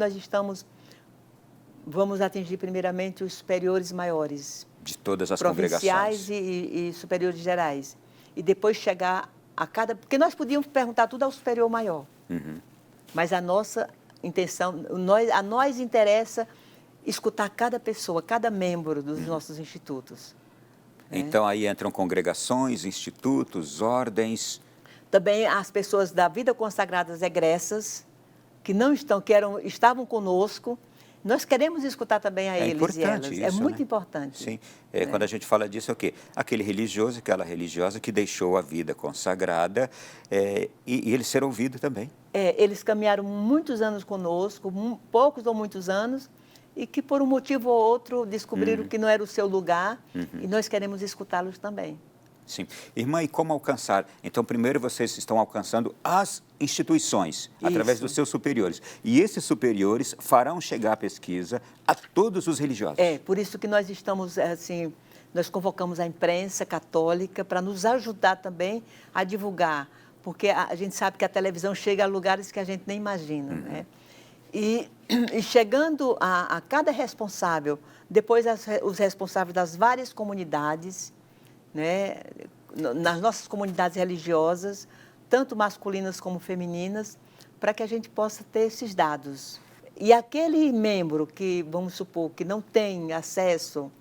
vamos atingir primeiramente os superiores maiores. De todas as congregações. Provinciais e superiores gerais. E depois chegar a cada... Porque nós podíamos perguntar tudo ao superior maior. Mas a nossa intenção, a nós interessa escutar cada pessoa, cada membro dos nossos institutos. Então, aí entram congregações, institutos, ordens... Também as pessoas da vida consagradas egressas, que estavam conosco. Nós queremos escutar também a eles e elas. Isso, é muito importante. Sim. Quando a gente fala disso, é o quê? Aquele religioso, aquela religiosa que deixou a vida consagrada e ele ser ouvido também. Eles caminharam muitos anos conosco, poucos ou muitos anos, e que por um motivo ou outro descobriram que não era o seu lugar, e nós queremos escutá-los também. Sim. Irmã, e como alcançar? Então, primeiro vocês estão alcançando as instituições, através dos seus superiores. E esses superiores farão chegar a pesquisa a todos os religiosos. Por isso que nós estamos, assim, nós convocamos a imprensa católica para nos ajudar também a divulgar, porque a gente sabe que a televisão chega a lugares que a gente nem imagina, né? E chegando a cada responsável, depois os responsáveis das várias comunidades, né, nas nossas comunidades religiosas, tanto masculinas como femininas, para que a gente possa ter esses dados. E aquele membro que, vamos supor, que não tem acesso,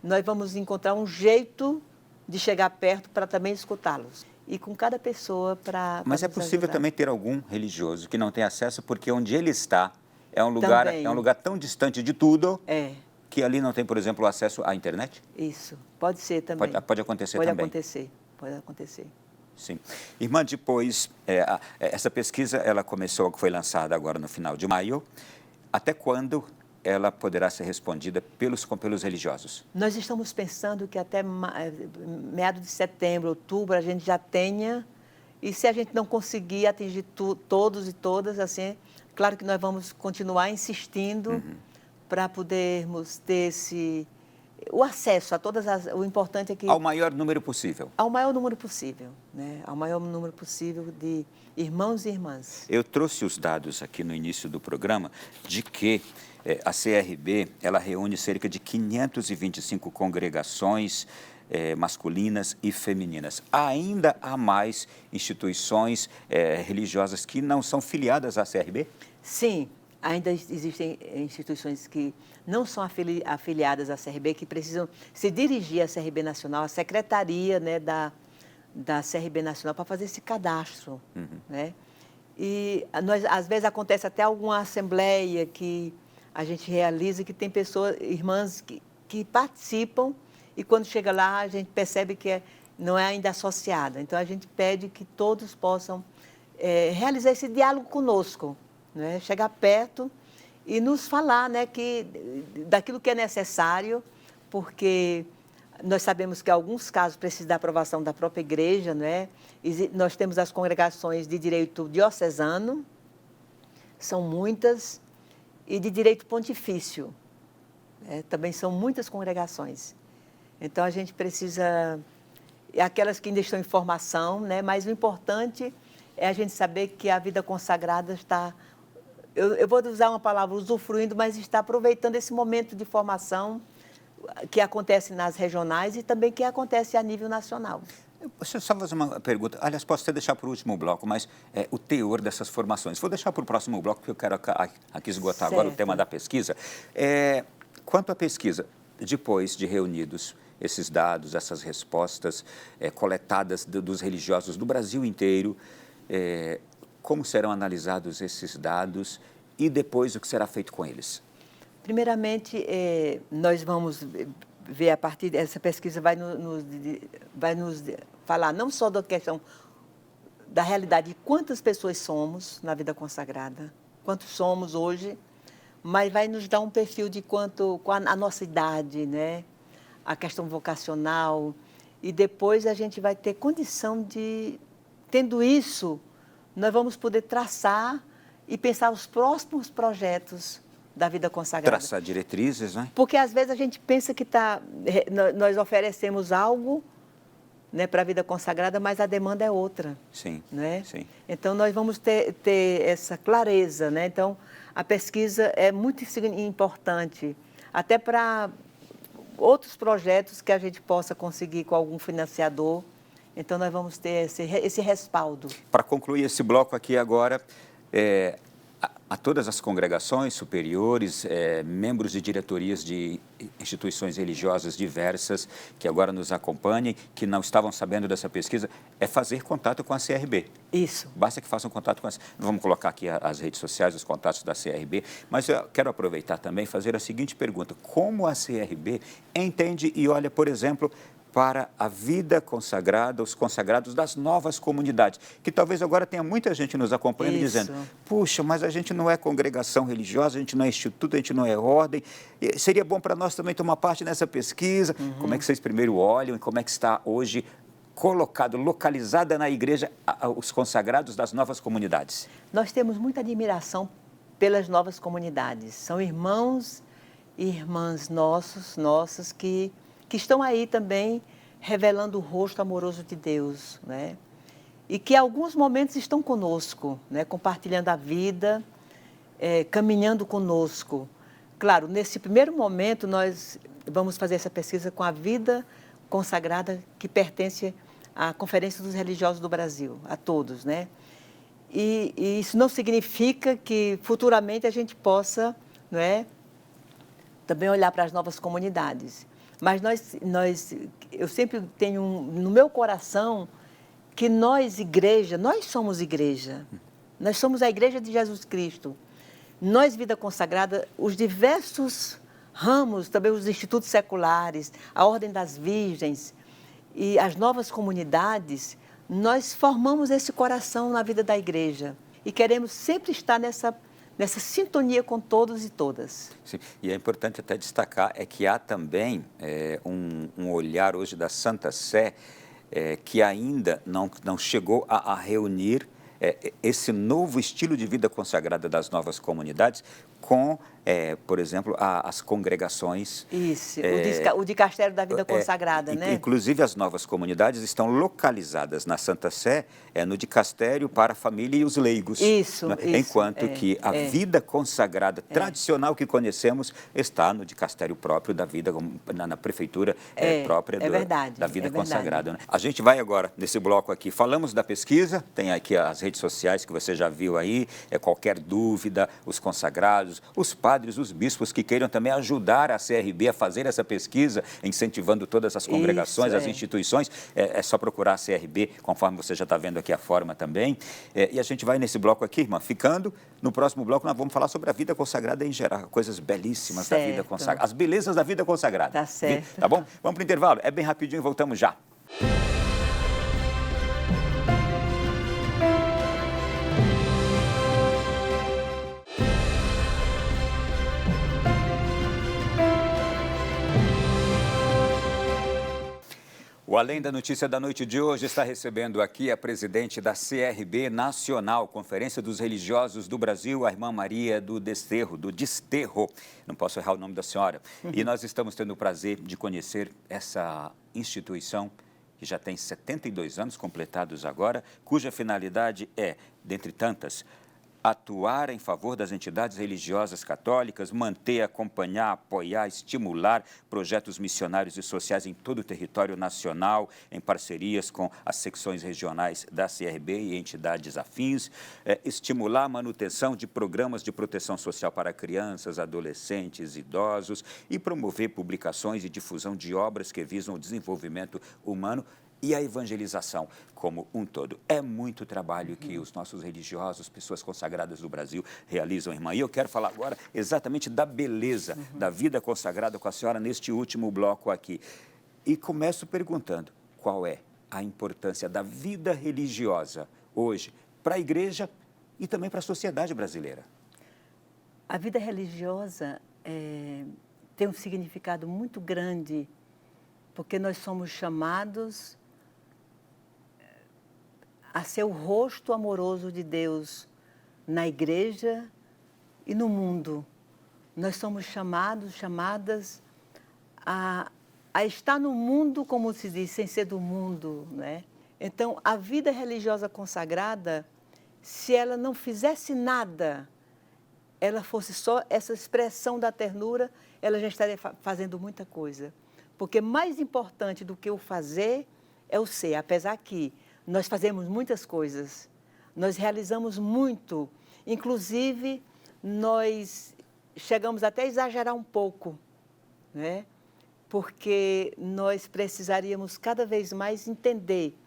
nós vamos encontrar um jeito de chegar perto para também escutá-los. E com cada pessoa para... Mas é possível também ter algum religioso que não tem acesso, porque onde ele está é um lugar tão distante de tudo... que ali não tem, por exemplo, o acesso à internet? Isso, pode ser também. Pode acontecer também? Pode acontecer. Sim. Irmã, depois, essa pesquisa, foi lançada agora no final de maio. Até quando ela poderá ser respondida pelos religiosos? Nós estamos pensando que até meados de setembro, outubro, a gente já tenha, e se a gente não conseguir atingir todos e todas, assim, claro que nós vamos continuar insistindo, para podermos ter o acesso a todas o importante é que... Ao maior número possível. Ao maior número possível, né? Ao maior número possível de irmãos e irmãs. Eu trouxe os dados aqui no início do programa de que a CRB, ela reúne cerca de 525 congregações masculinas e femininas. Ainda há mais instituições religiosas que não são filiadas à CRB? Sim, ainda existem instituições que não são afiliadas à CRB, que precisam se dirigir à CRB Nacional, à secretaria, né, da CRB Nacional, para fazer esse cadastro. Né? E às vezes acontece até alguma assembleia que a gente realiza, que tem pessoas, irmãs que participam, e quando chega lá a gente percebe que não é ainda associada. Então a gente pede que todos possam realizar esse diálogo conosco, né? Chegar perto e nos falar, né, daquilo que é necessário, porque nós sabemos que em alguns casos precisa da aprovação da própria igreja, né? Nós temos as congregações de direito diocesano, são muitas, e de direito pontifício, né? Também são muitas congregações. Então, a gente precisa, aquelas que ainda estão em formação, né? Mas o importante é a gente saber que a vida consagrada está, eu vou usar uma palavra, usufruindo, mas está aproveitando esse momento de formação que acontece nas regionais e também que acontece a nível nacional. Deixa eu só fazer uma pergunta. Aliás, posso até deixar para o último bloco, mas o teor dessas formações. Vou deixar para o próximo bloco, porque eu quero aqui esgotar agora o tema da pesquisa. Quanto à pesquisa, depois de reunidos esses dados, essas respostas coletadas dos religiosos do Brasil inteiro, como serão analisados esses dados e depois o que será feito com eles? Primeiramente, nós vamos ver, a partir dessa pesquisa, vai nos falar não só da questão da realidade de quantas pessoas somos na vida consagrada, quantos somos hoje, mas vai nos dar um perfil de quanto, com a nossa idade, né? A questão vocacional, e depois a gente vai ter condição de, tendo isso, nós vamos poder traçar e pensar os próximos projetos da vida consagrada. Traçar diretrizes, né? Porque às vezes a gente pensa que nós oferecemos algo, né, para a vida consagrada, mas a demanda é outra. Sim, né? sim. Então nós vamos ter essa clareza, né? Então a pesquisa é muito importante, até para outros projetos que a gente possa conseguir com algum financiador. Então nós vamos ter esse respaldo. Para concluir esse bloco aqui agora, a todas as congregações superiores, membros de diretorias de instituições religiosas diversas que agora nos acompanhem, que não estavam sabendo dessa pesquisa, é fazer contato com a CRB. Isso. Basta que façam contato com a... Vamos colocar aqui as redes sociais, os contatos da CRB, mas eu quero aproveitar também e fazer a seguinte pergunta: como a CRB entende e olha, por exemplo, para a vida consagrada, os consagrados das novas comunidades, que talvez agora tenha muita gente nos acompanhando e dizendo: puxa, mas a gente não é congregação religiosa, a gente não é instituto, a gente não é ordem, seria bom para nós também tomar parte nessa pesquisa. Como é que vocês primeiro olham e como é que está hoje colocado, localizada na igreja, os consagrados das novas comunidades? Nós temos muita admiração pelas novas comunidades. São irmãos e irmãs nossas que estão aí também revelando o rosto amoroso de Deus, né? E que em alguns momentos estão conosco, né? Compartilhando a vida, caminhando conosco. Claro, nesse primeiro momento nós vamos fazer essa pesquisa com a vida consagrada que pertence à Conferência dos Religiosos do Brasil, a todos, né? E isso não significa que futuramente a gente possa, não é, também olhar para as novas comunidades. Mas eu sempre tenho no meu coração que nós, igreja, nós somos igreja. Nós somos a igreja de Jesus Cristo. Nós, vida consagrada, os diversos ramos, também os institutos seculares, a Ordem das Virgens e as novas comunidades, nós formamos esse coração na vida da igreja e queremos sempre estar nessa sintonia com todos e todas. Sim, e é importante até destacar que há também um olhar hoje da Santa Sé que ainda não chegou a reunir esse novo estilo de vida consagrada das novas comunidades com, por exemplo, as congregações. Isso, o dicastério da vida consagrada, né? Inclusive, as novas comunidades estão localizadas na Santa Sé, no dicastério para a família e os leigos. Isso, né? isso. Enquanto que a vida consagrada tradicional que conhecemos está no dicastério próprio da vida, na prefeitura própria da vida consagrada. Né? A gente vai agora, nesse bloco aqui, falamos da pesquisa, tem aqui as redes sociais que você já viu aí, qualquer dúvida, os consagrados, os padres, os bispos que queiram também ajudar a CRB a fazer essa pesquisa, incentivando todas as congregações, as instituições, é só procurar a CRB, conforme você já está vendo aqui a forma também. E a gente vai nesse bloco aqui, irmã, ficando. No próximo bloco nós vamos falar sobre a vida consagrada em geral, coisas belíssimas da vida consagrada, as belezas da vida consagrada. Tá certo. Tá bom? Vamos para o intervalo, é bem rapidinho, voltamos já. O Além da Notícia da noite de hoje está recebendo aqui a presidente da CRB Nacional, Conferência dos Religiosos do Brasil, a irmã Maria do Desterro, não posso errar o nome da senhora. E nós estamos tendo o prazer de conhecer essa instituição que já tem 72 anos completados agora, cuja finalidade é, dentre tantas, atuar em favor das entidades religiosas católicas, manter, acompanhar, apoiar, estimular projetos missionários e sociais em todo o território nacional, em parcerias com as secções regionais da CRB e entidades afins, estimular a manutenção de programas de proteção social para crianças, adolescentes, idosos e promover publicações e difusão de obras que visam o desenvolvimento humano e a evangelização como um todo. É muito trabalho que os nossos religiosos, pessoas consagradas do Brasil, realizam, irmã. E eu quero falar agora exatamente da beleza da vida consagrada com a senhora neste último bloco aqui. E começo perguntando, qual é a importância da vida religiosa hoje para a igreja e também para a sociedade brasileira? A vida religiosa tem um significado muito grande, porque nós somos chamados a ser o rosto amoroso de Deus na igreja e no mundo. Nós somos chamadas a estar no mundo, como se diz, sem ser do mundo, né? Então, a vida religiosa consagrada, se ela não fizesse nada, ela fosse só essa expressão da ternura, ela já estaria fazendo muita coisa. Porque mais importante do que o fazer é o ser, apesar que nós fazemos muitas coisas, nós realizamos muito, inclusive nós chegamos até a exagerar um pouco, né? Porque nós precisaríamos cada vez mais entender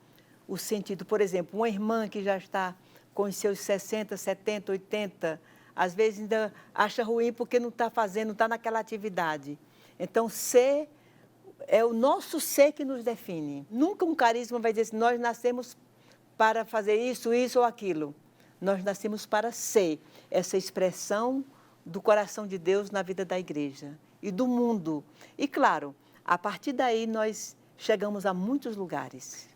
o sentido. Por exemplo, uma irmã que já está com os seus 60, 70, 80, às vezes ainda acha ruim porque não está fazendo, não está naquela atividade. Então, ser é o nosso ser que nos define. Nunca um carisma vai dizer assim, nós nascemos para fazer isso, isso ou aquilo. Nós nascemos para ser essa expressão do coração de Deus na vida da igreja e do mundo. E, claro, a partir daí nós chegamos a muitos lugares.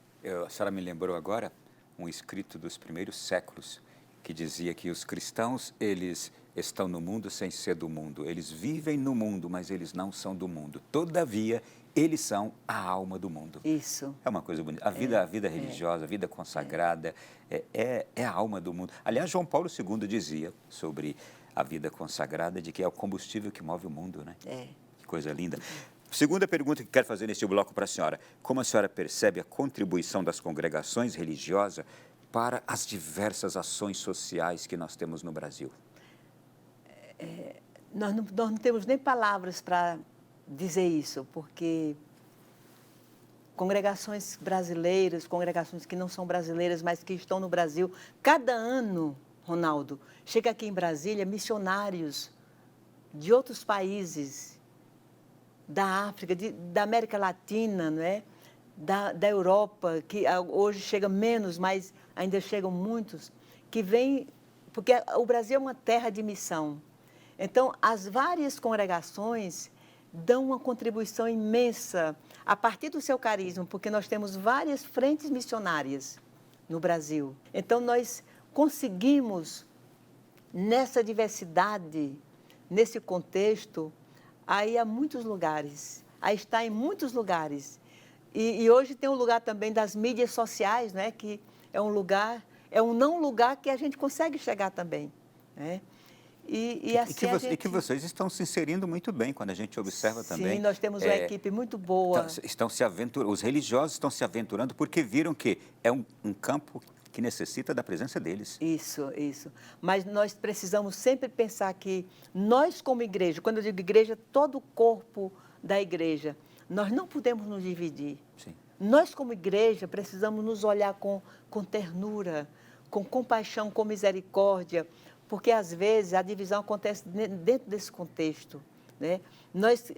A senhora me lembrou agora um escrito dos primeiros séculos que dizia que os cristãos, eles estão no mundo sem ser do mundo. Eles vivem no mundo, mas eles não são do mundo. Todavia, eles são a alma do mundo. Isso. É uma coisa bonita. A vida religiosa, a vida consagrada, é a alma do mundo. Aliás, João Paulo II dizia sobre a vida consagrada de que é o combustível que move o mundo, né? Que coisa linda. Segunda pergunta que quero fazer neste bloco para a senhora. Como a senhora percebe a contribuição das congregações religiosas para as diversas ações sociais que nós temos no Brasil? Nós não temos nem palavras para dizer isso, porque congregações brasileiras, congregações que não são brasileiras, mas que estão no Brasil, cada ano, Ronaldo, chega aqui em Brasília missionários de outros países, da África, da América Latina, não é? Da Europa, que hoje chega menos, mas ainda chegam muitos, que vêm, porque o Brasil é uma terra de missão. Então, as várias congregações dão uma contribuição imensa a partir do seu carisma, porque nós temos várias frentes missionárias no Brasil. Então, conseguimos, nessa diversidade, nesse contexto, aí há muitos lugares, aí está em muitos lugares. E hoje tem um lugar também das mídias sociais, né, que é um lugar, é um não lugar que a gente consegue chegar também, né? E que vocês estão se inserindo muito bem, quando a gente observa também. Sim, nós temos uma equipe muito boa. Os religiosos estão se aventurando porque viram que é um campo que necessita da presença deles. Isso. Mas nós precisamos sempre pensar que nós, como igreja, quando eu digo igreja, todo o corpo da igreja, nós não podemos nos dividir. Sim. Nós, como igreja, precisamos nos olhar com ternura, com compaixão, com misericórdia, porque, às vezes, a divisão acontece dentro desse contexto, né? Nós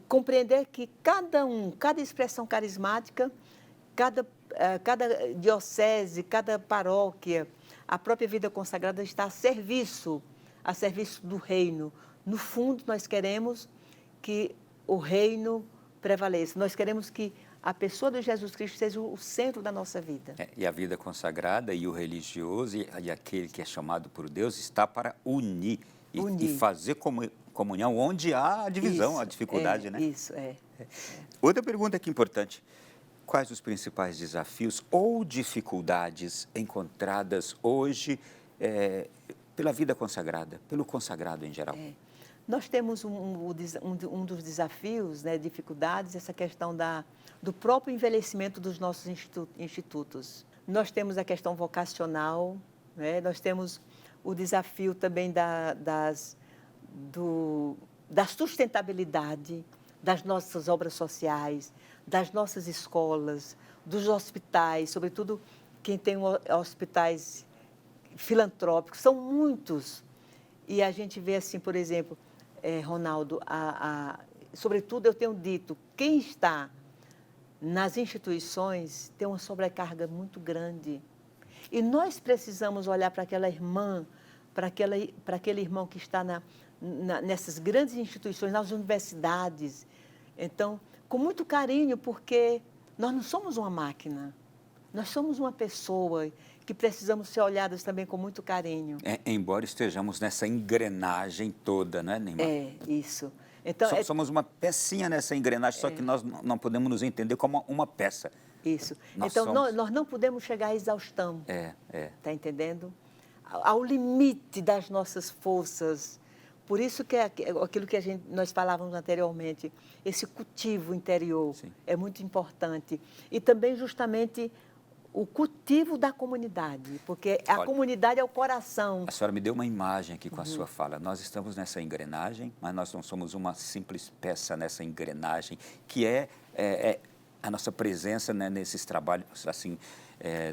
compreender que cada expressão carismática, cada diocese, cada paróquia, a própria vida consagrada está a serviço do reino. No fundo, nós queremos que o reino prevaleça. Nós queremos que a pessoa de Jesus Cristo seja o centro da nossa vida. E a vida consagrada e o religioso e aquele que é chamado por Deus está para unir. E fazer comunhão onde há a divisão, a dificuldade, né? Isso. Outra pergunta aqui importante. Quais os principais desafios ou dificuldades encontradas hoje pela vida consagrada, pelo consagrado em geral? Nós temos um dos desafios, né, dificuldades, essa questão do próprio envelhecimento dos nossos institutos. Nós temos a questão vocacional, né, nós temos o desafio também da sustentabilidade das nossas obras sociais, das nossas escolas, dos hospitais, sobretudo quem tem hospitais filantrópicos, são muitos. E a gente vê assim, por exemplo, Ronaldo, sobretudo eu tenho dito, quem está nas instituições tem uma sobrecarga muito grande. E nós precisamos olhar para aquela irmã, para aquele irmão que está nessas grandes instituições, nas universidades. Então, com muito carinho, porque nós não somos uma máquina, nós somos uma pessoa que precisamos ser olhadas também com muito carinho. Embora estejamos nessa engrenagem toda, não é, Neymar? Isso. Então, somos uma pecinha nessa engrenagem, só que nós não podemos nos entender como uma peça. Isso. Nós não podemos chegar à exaustão. Está entendendo? Ao limite das nossas forças. Por isso que aquilo que nós falávamos anteriormente, esse cultivo interior é muito importante. E também, justamente, o cultivo da comunidade, porque a comunidade é o coração. A senhora me deu uma imagem aqui com a sua fala. Nós estamos nessa engrenagem, mas nós não somos uma simples peça nessa engrenagem, que é a nossa presença, né, nesses trabalhos assim,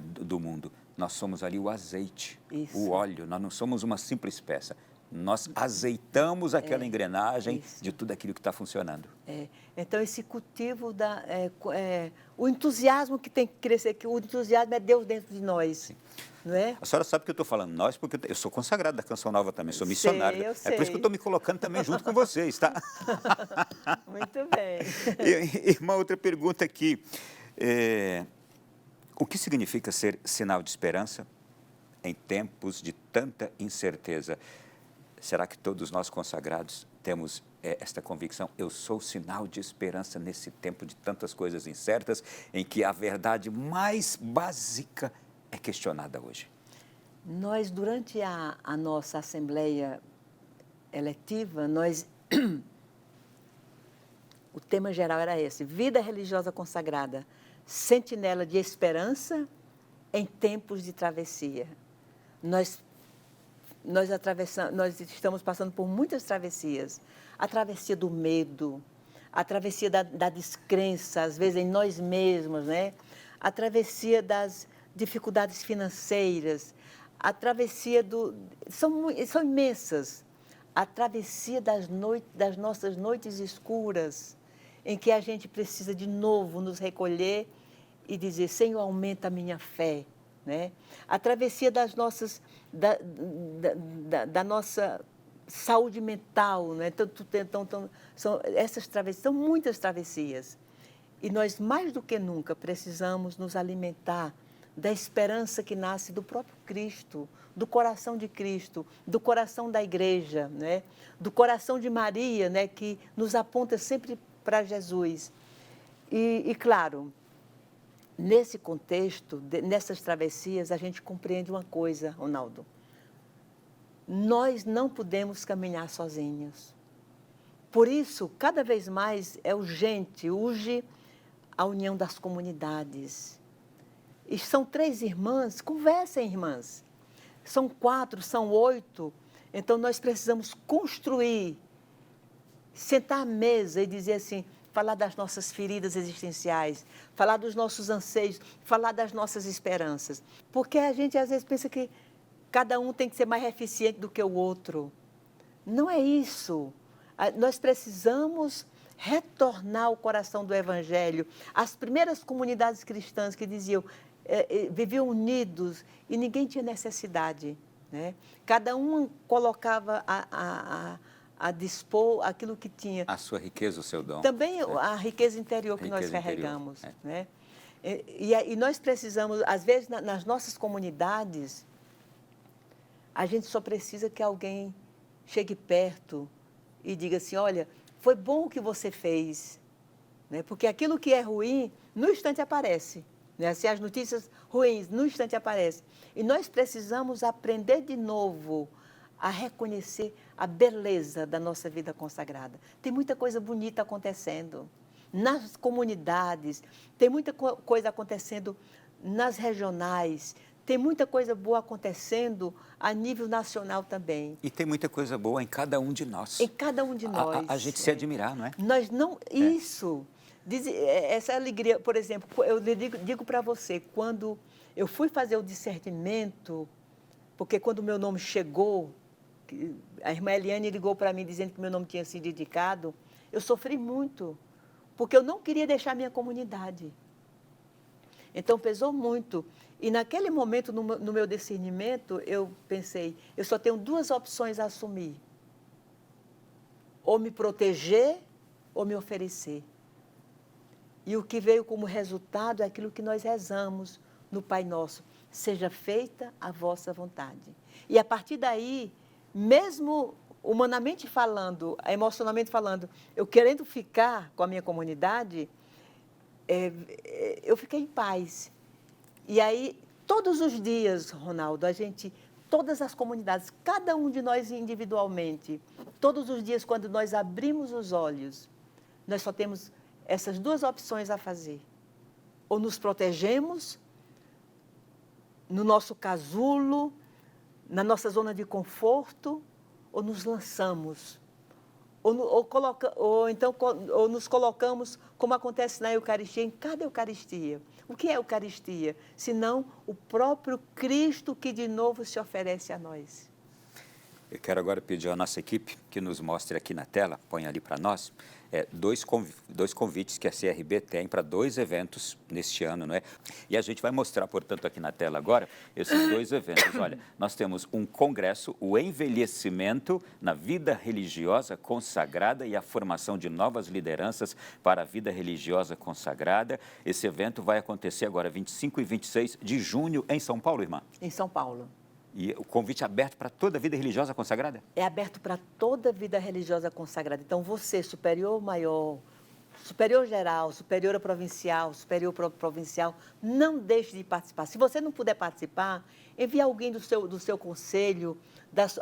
do mundo. Nós somos ali o azeite, o óleo, nós não somos uma simples peça. Nós azeitamos aquela engrenagem de tudo aquilo que está funcionando. Então, esse cultivo, o entusiasmo que tem que crescer, que o entusiasmo é Deus dentro de nós. Não é? A senhora sabe que eu estou falando nós, porque eu sou consagrado da Canção Nova também, sou missionário. Eu sei. É por isso que eu estou me colocando também junto com vocês, tá? Muito bem. Irmã, outra pergunta aqui. O que significa ser sinal de esperança em tempos de tanta incerteza? Será que todos nós consagrados temos esta convicção? Eu sou sinal de esperança nesse tempo de tantas coisas incertas, em que a verdade mais básica é questionada hoje. Nós, durante a nossa assembleia eletiva, o tema geral era esse: vida religiosa consagrada, sentinela de esperança em tempos de travessia. Nós estamos passando por muitas travessias. A travessia do medo, a travessia da descrença, às vezes em nós mesmos, né? A travessia das dificuldades financeiras, a travessia são imensas. A travessia das nossas noites escuras, em que a gente precisa de novo nos recolher e dizer: Senhor, aumenta a minha fé. Né? A travessia da nossa saúde mental, né? Essas travessias, são muitas travessias. E nós, mais do que nunca, precisamos nos alimentar da esperança que nasce do próprio Cristo, do coração de Cristo, do coração da igreja, né? Do coração de Maria, né? Que nos aponta sempre para Jesus. E claro, nesse contexto, nessas travessias, a gente compreende uma coisa, Ronaldo. Nós não podemos caminhar sozinhos. Por isso, cada vez mais é urge a união das comunidades. E são 3 irmãs, conversem, irmãs. São 4, são 8. Então, nós precisamos construir, sentar à mesa e dizer assim, falar das nossas feridas existenciais, falar dos nossos anseios, falar das nossas esperanças. Porque a gente, às vezes, pensa que cada um tem que ser mais eficiente do que o outro. Não é isso. Nós precisamos retornar ao coração do Evangelho. As primeiras comunidades cristãs que diziam, viviam unidos e ninguém tinha necessidade, né? Cada um colocava a dispor aquilo que tinha. A sua riqueza, o seu dom. Também a riqueza interior que nós carregamos. Né? E nós precisamos, às vezes, nas nossas comunidades, a gente só precisa que alguém chegue perto e diga assim, olha, foi bom o que você fez, né? Porque aquilo que é ruim, no instante aparece. Né? Assim, as notícias ruins, no instante aparecem. E nós precisamos aprender de novo a reconhecer a beleza da nossa vida consagrada. Tem muita coisa bonita acontecendo nas comunidades, tem muita coisa acontecendo nas regionais, tem muita coisa boa acontecendo a nível nacional também. E tem muita coisa boa em cada um de nós. Em cada um de nós. A gente se admirar, não é? Nós não... Isso. Essa alegria, por exemplo, eu digo para você, quando eu fui fazer o discernimento, porque quando o meu nome chegou, a irmã Eliane ligou para mim dizendo que meu nome tinha sido indicado, eu sofri muito, porque eu não queria deixar minha comunidade. Então, pesou muito. E naquele momento, no meu discernimento, eu pensei, eu só tenho 2 opções a assumir. Ou me proteger, ou me oferecer. E o que veio como resultado é aquilo que nós rezamos no Pai Nosso. Seja feita a vossa vontade. E a partir daí, mesmo humanamente falando, emocionalmente falando, eu querendo ficar com a minha comunidade, eu fiquei em paz. E aí, todos os dias, Ronaldo, todas as comunidades, cada um de nós individualmente, todos os dias, quando nós abrimos os olhos, nós só temos essas 2 opções a fazer. Ou nos protegemos, no nosso casulo, na nossa zona de conforto, ou nos lançamos. Ou nos colocamos, como acontece na Eucaristia, em cada Eucaristia. O que é a Eucaristia? Senão o próprio Cristo que de novo se oferece a nós. Eu quero agora pedir à nossa equipe que nos mostre aqui na tela, põe ali para nós, 2 convites que a CRB tem para 2 eventos neste ano, não é? E a gente vai mostrar, portanto, aqui na tela agora, esses 2 eventos. Olha, nós temos um congresso, o envelhecimento na vida religiosa consagrada e a formação de novas lideranças para a vida religiosa consagrada. Esse evento vai acontecer agora 25 e 26 de junho em São Paulo, irmã? Em São Paulo. E o convite é aberto para toda a vida religiosa consagrada? É aberto para toda a vida religiosa consagrada. Então, você, superior maior, superior geral, superior provincial, superior provincial, não deixe de participar. Se você não puder participar, envie alguém do seu conselho,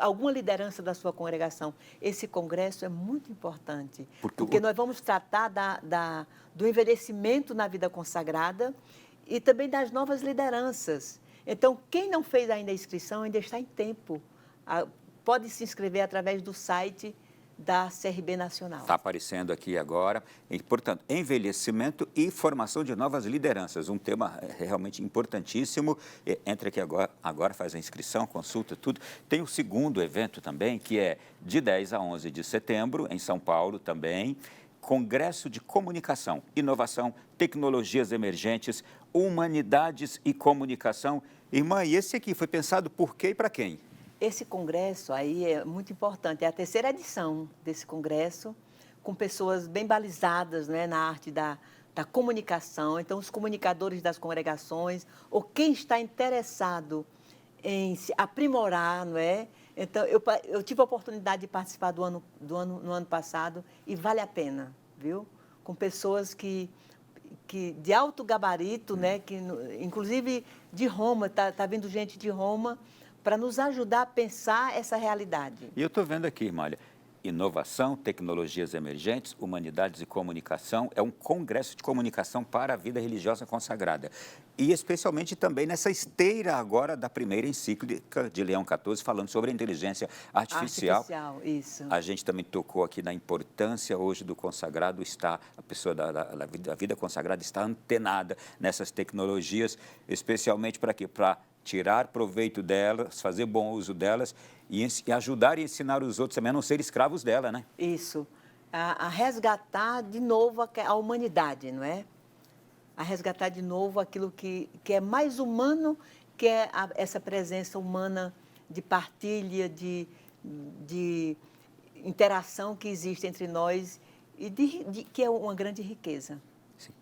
alguma liderança da sua congregação. Esse congresso é muito importante, porque nós vamos tratar do envelhecimento na vida consagrada e também das novas lideranças. Então, quem não fez ainda a inscrição, ainda está em tempo. Pode se inscrever através do site da CRB Nacional. Está aparecendo aqui agora. E, portanto, envelhecimento e formação de novas lideranças. Um tema realmente importantíssimo. Entra aqui agora, faz a inscrição, consulta tudo. Tem o segundo evento também, que é de 10 a 11 de setembro, em São Paulo também. Congresso de Comunicação, Inovação, Tecnologias Emergentes, Humanidades e Comunicação. Irmã, e esse aqui foi pensado por quê e para quem? Esse congresso aí é muito importante. É a 3ª edição desse congresso, com pessoas bem balizadas, né, na arte da comunicação. Então, os comunicadores das congregações, ou quem está interessado em se aprimorar, não é? Então, eu tive a oportunidade de participar no ano passado e vale a pena, viu? Com pessoas que de alto gabarito, né? Inclusive de Roma, tá vindo gente de Roma para nos ajudar a pensar essa realidade. E eu estou vendo aqui, irmã, olha, inovação, tecnologias emergentes, humanidades e comunicação, é um congresso de comunicação para a vida religiosa consagrada. E especialmente também nessa esteira agora da primeira encíclica de Leão XIV, falando sobre a inteligência artificial. Isso. A gente também tocou aqui na importância hoje do consagrado estar, a pessoa da vida consagrada está antenada nessas tecnologias, especialmente para quê? Para tirar proveito delas, fazer bom uso delas e ajudar e ensinar os outros também a não ser escravos dela, né? Isso. A resgatar de novo a humanidade, não é? A resgatar de novo aquilo que é mais humano, que é essa presença humana de partilha, de interação que existe entre nós e que é uma grande riqueza. Sim,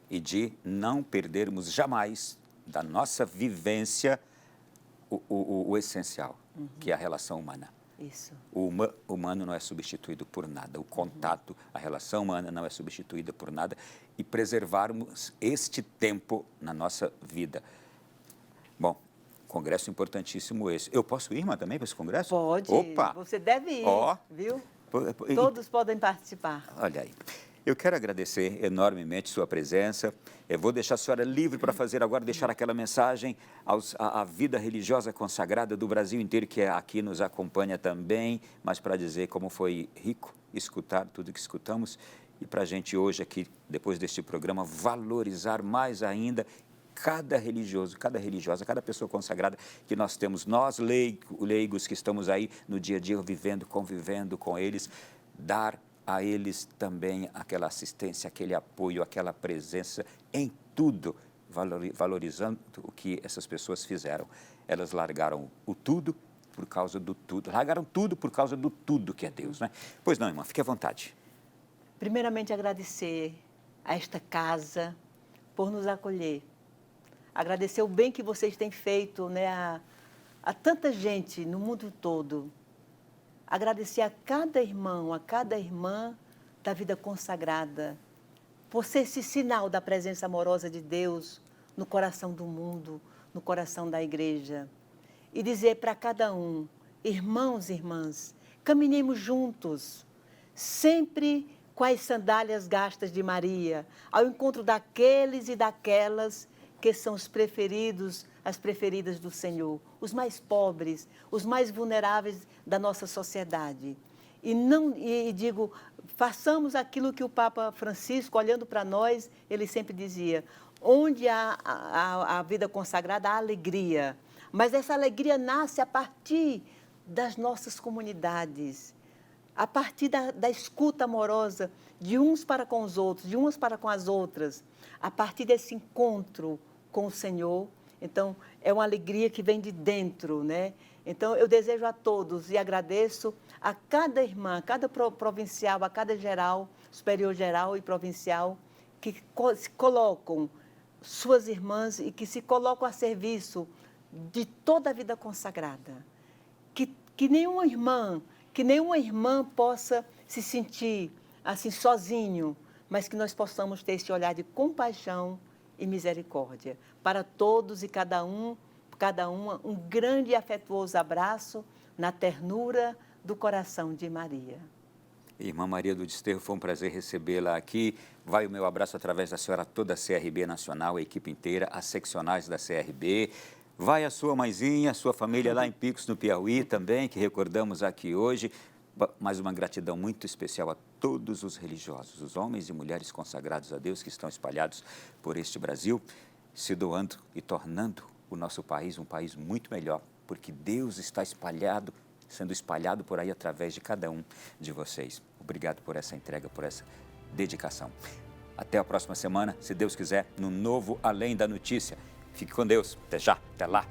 e de não perdermos jamais da nossa vivência o essencial, que é a relação humana. Isso. O humano não é substituído por nada. O contato, a relação humana não é substituída por nada. E preservarmos este tempo na nossa vida. Bom, congresso importantíssimo esse. Eu posso ir, irmã, também para esse congresso? Pode. Opa! Você deve ir, viu? Todos podem participar. Olha aí. Eu quero agradecer enormemente sua presença. Eu vou deixar a senhora livre para fazer agora, deixar aquela mensagem à vida religiosa consagrada do Brasil inteiro, que aqui nos acompanha também, mas para dizer como foi rico escutar tudo que escutamos e para a gente hoje aqui, depois deste programa, valorizar mais ainda cada religioso, cada religiosa, cada pessoa consagrada que nós temos, nós leigos que estamos aí no dia a dia vivendo, convivendo com eles, dar a eles também aquela assistência, aquele apoio, aquela presença em tudo, valorizando o que essas pessoas fizeram. Elas largaram o tudo por causa do tudo, largaram tudo por causa do tudo que é Deus, né? Pois não, irmã, fique à vontade. Primeiramente, agradecer a esta casa por nos acolher. Agradecer o bem que vocês têm feito, né, a tanta gente no mundo todo. Agradecer a cada irmão, a cada irmã da vida consagrada, por ser esse sinal da presença amorosa de Deus no coração do mundo, no coração da igreja. E dizer para cada um, irmãos e irmãs, caminhemos juntos, sempre com as sandálias gastas de Maria, ao encontro daqueles e daquelas que são os preferidos, as preferidas do Senhor, os mais pobres, os mais vulneráveis da nossa sociedade. E digo, façamos aquilo que o Papa Francisco, olhando para nós, ele sempre dizia, onde há a vida consagrada, há alegria. Mas essa alegria nasce a partir das nossas comunidades, a partir da escuta amorosa de uns para com os outros, de umas para com as outras, a partir desse encontro com o Senhor. Então, é uma alegria que vem de dentro, né? Então, eu desejo a todos e agradeço a cada irmã, a cada provincial, a cada geral, superior geral e provincial, que se colocam, suas irmãs, e que se colocam a serviço de toda a vida consagrada. Que nenhuma irmã possa se sentir assim sozinho, mas que nós possamos ter esse olhar de compaixão e misericórdia. Para todos e cada uma, um grande e afetuoso abraço na ternura do coração de Maria. Irmã Maria do Desterro, foi um prazer recebê-la aqui. Vai o meu abraço através da senhora, toda a CRB Nacional, a equipe inteira, as seccionais da CRB. Vai a sua mãezinha, a sua família lá em Picos, no Piauí também, que recordamos aqui hoje. Mais uma gratidão muito especial a todos os religiosos, os homens e mulheres consagrados a Deus que estão espalhados por este Brasil, se doando e tornando o nosso país um país muito melhor, porque Deus está sendo espalhado por aí através de cada um de vocês. Obrigado por essa entrega, por essa dedicação. Até a próxima semana, se Deus quiser, no novo Além da Notícia. Fique com Deus. Até já. Até lá.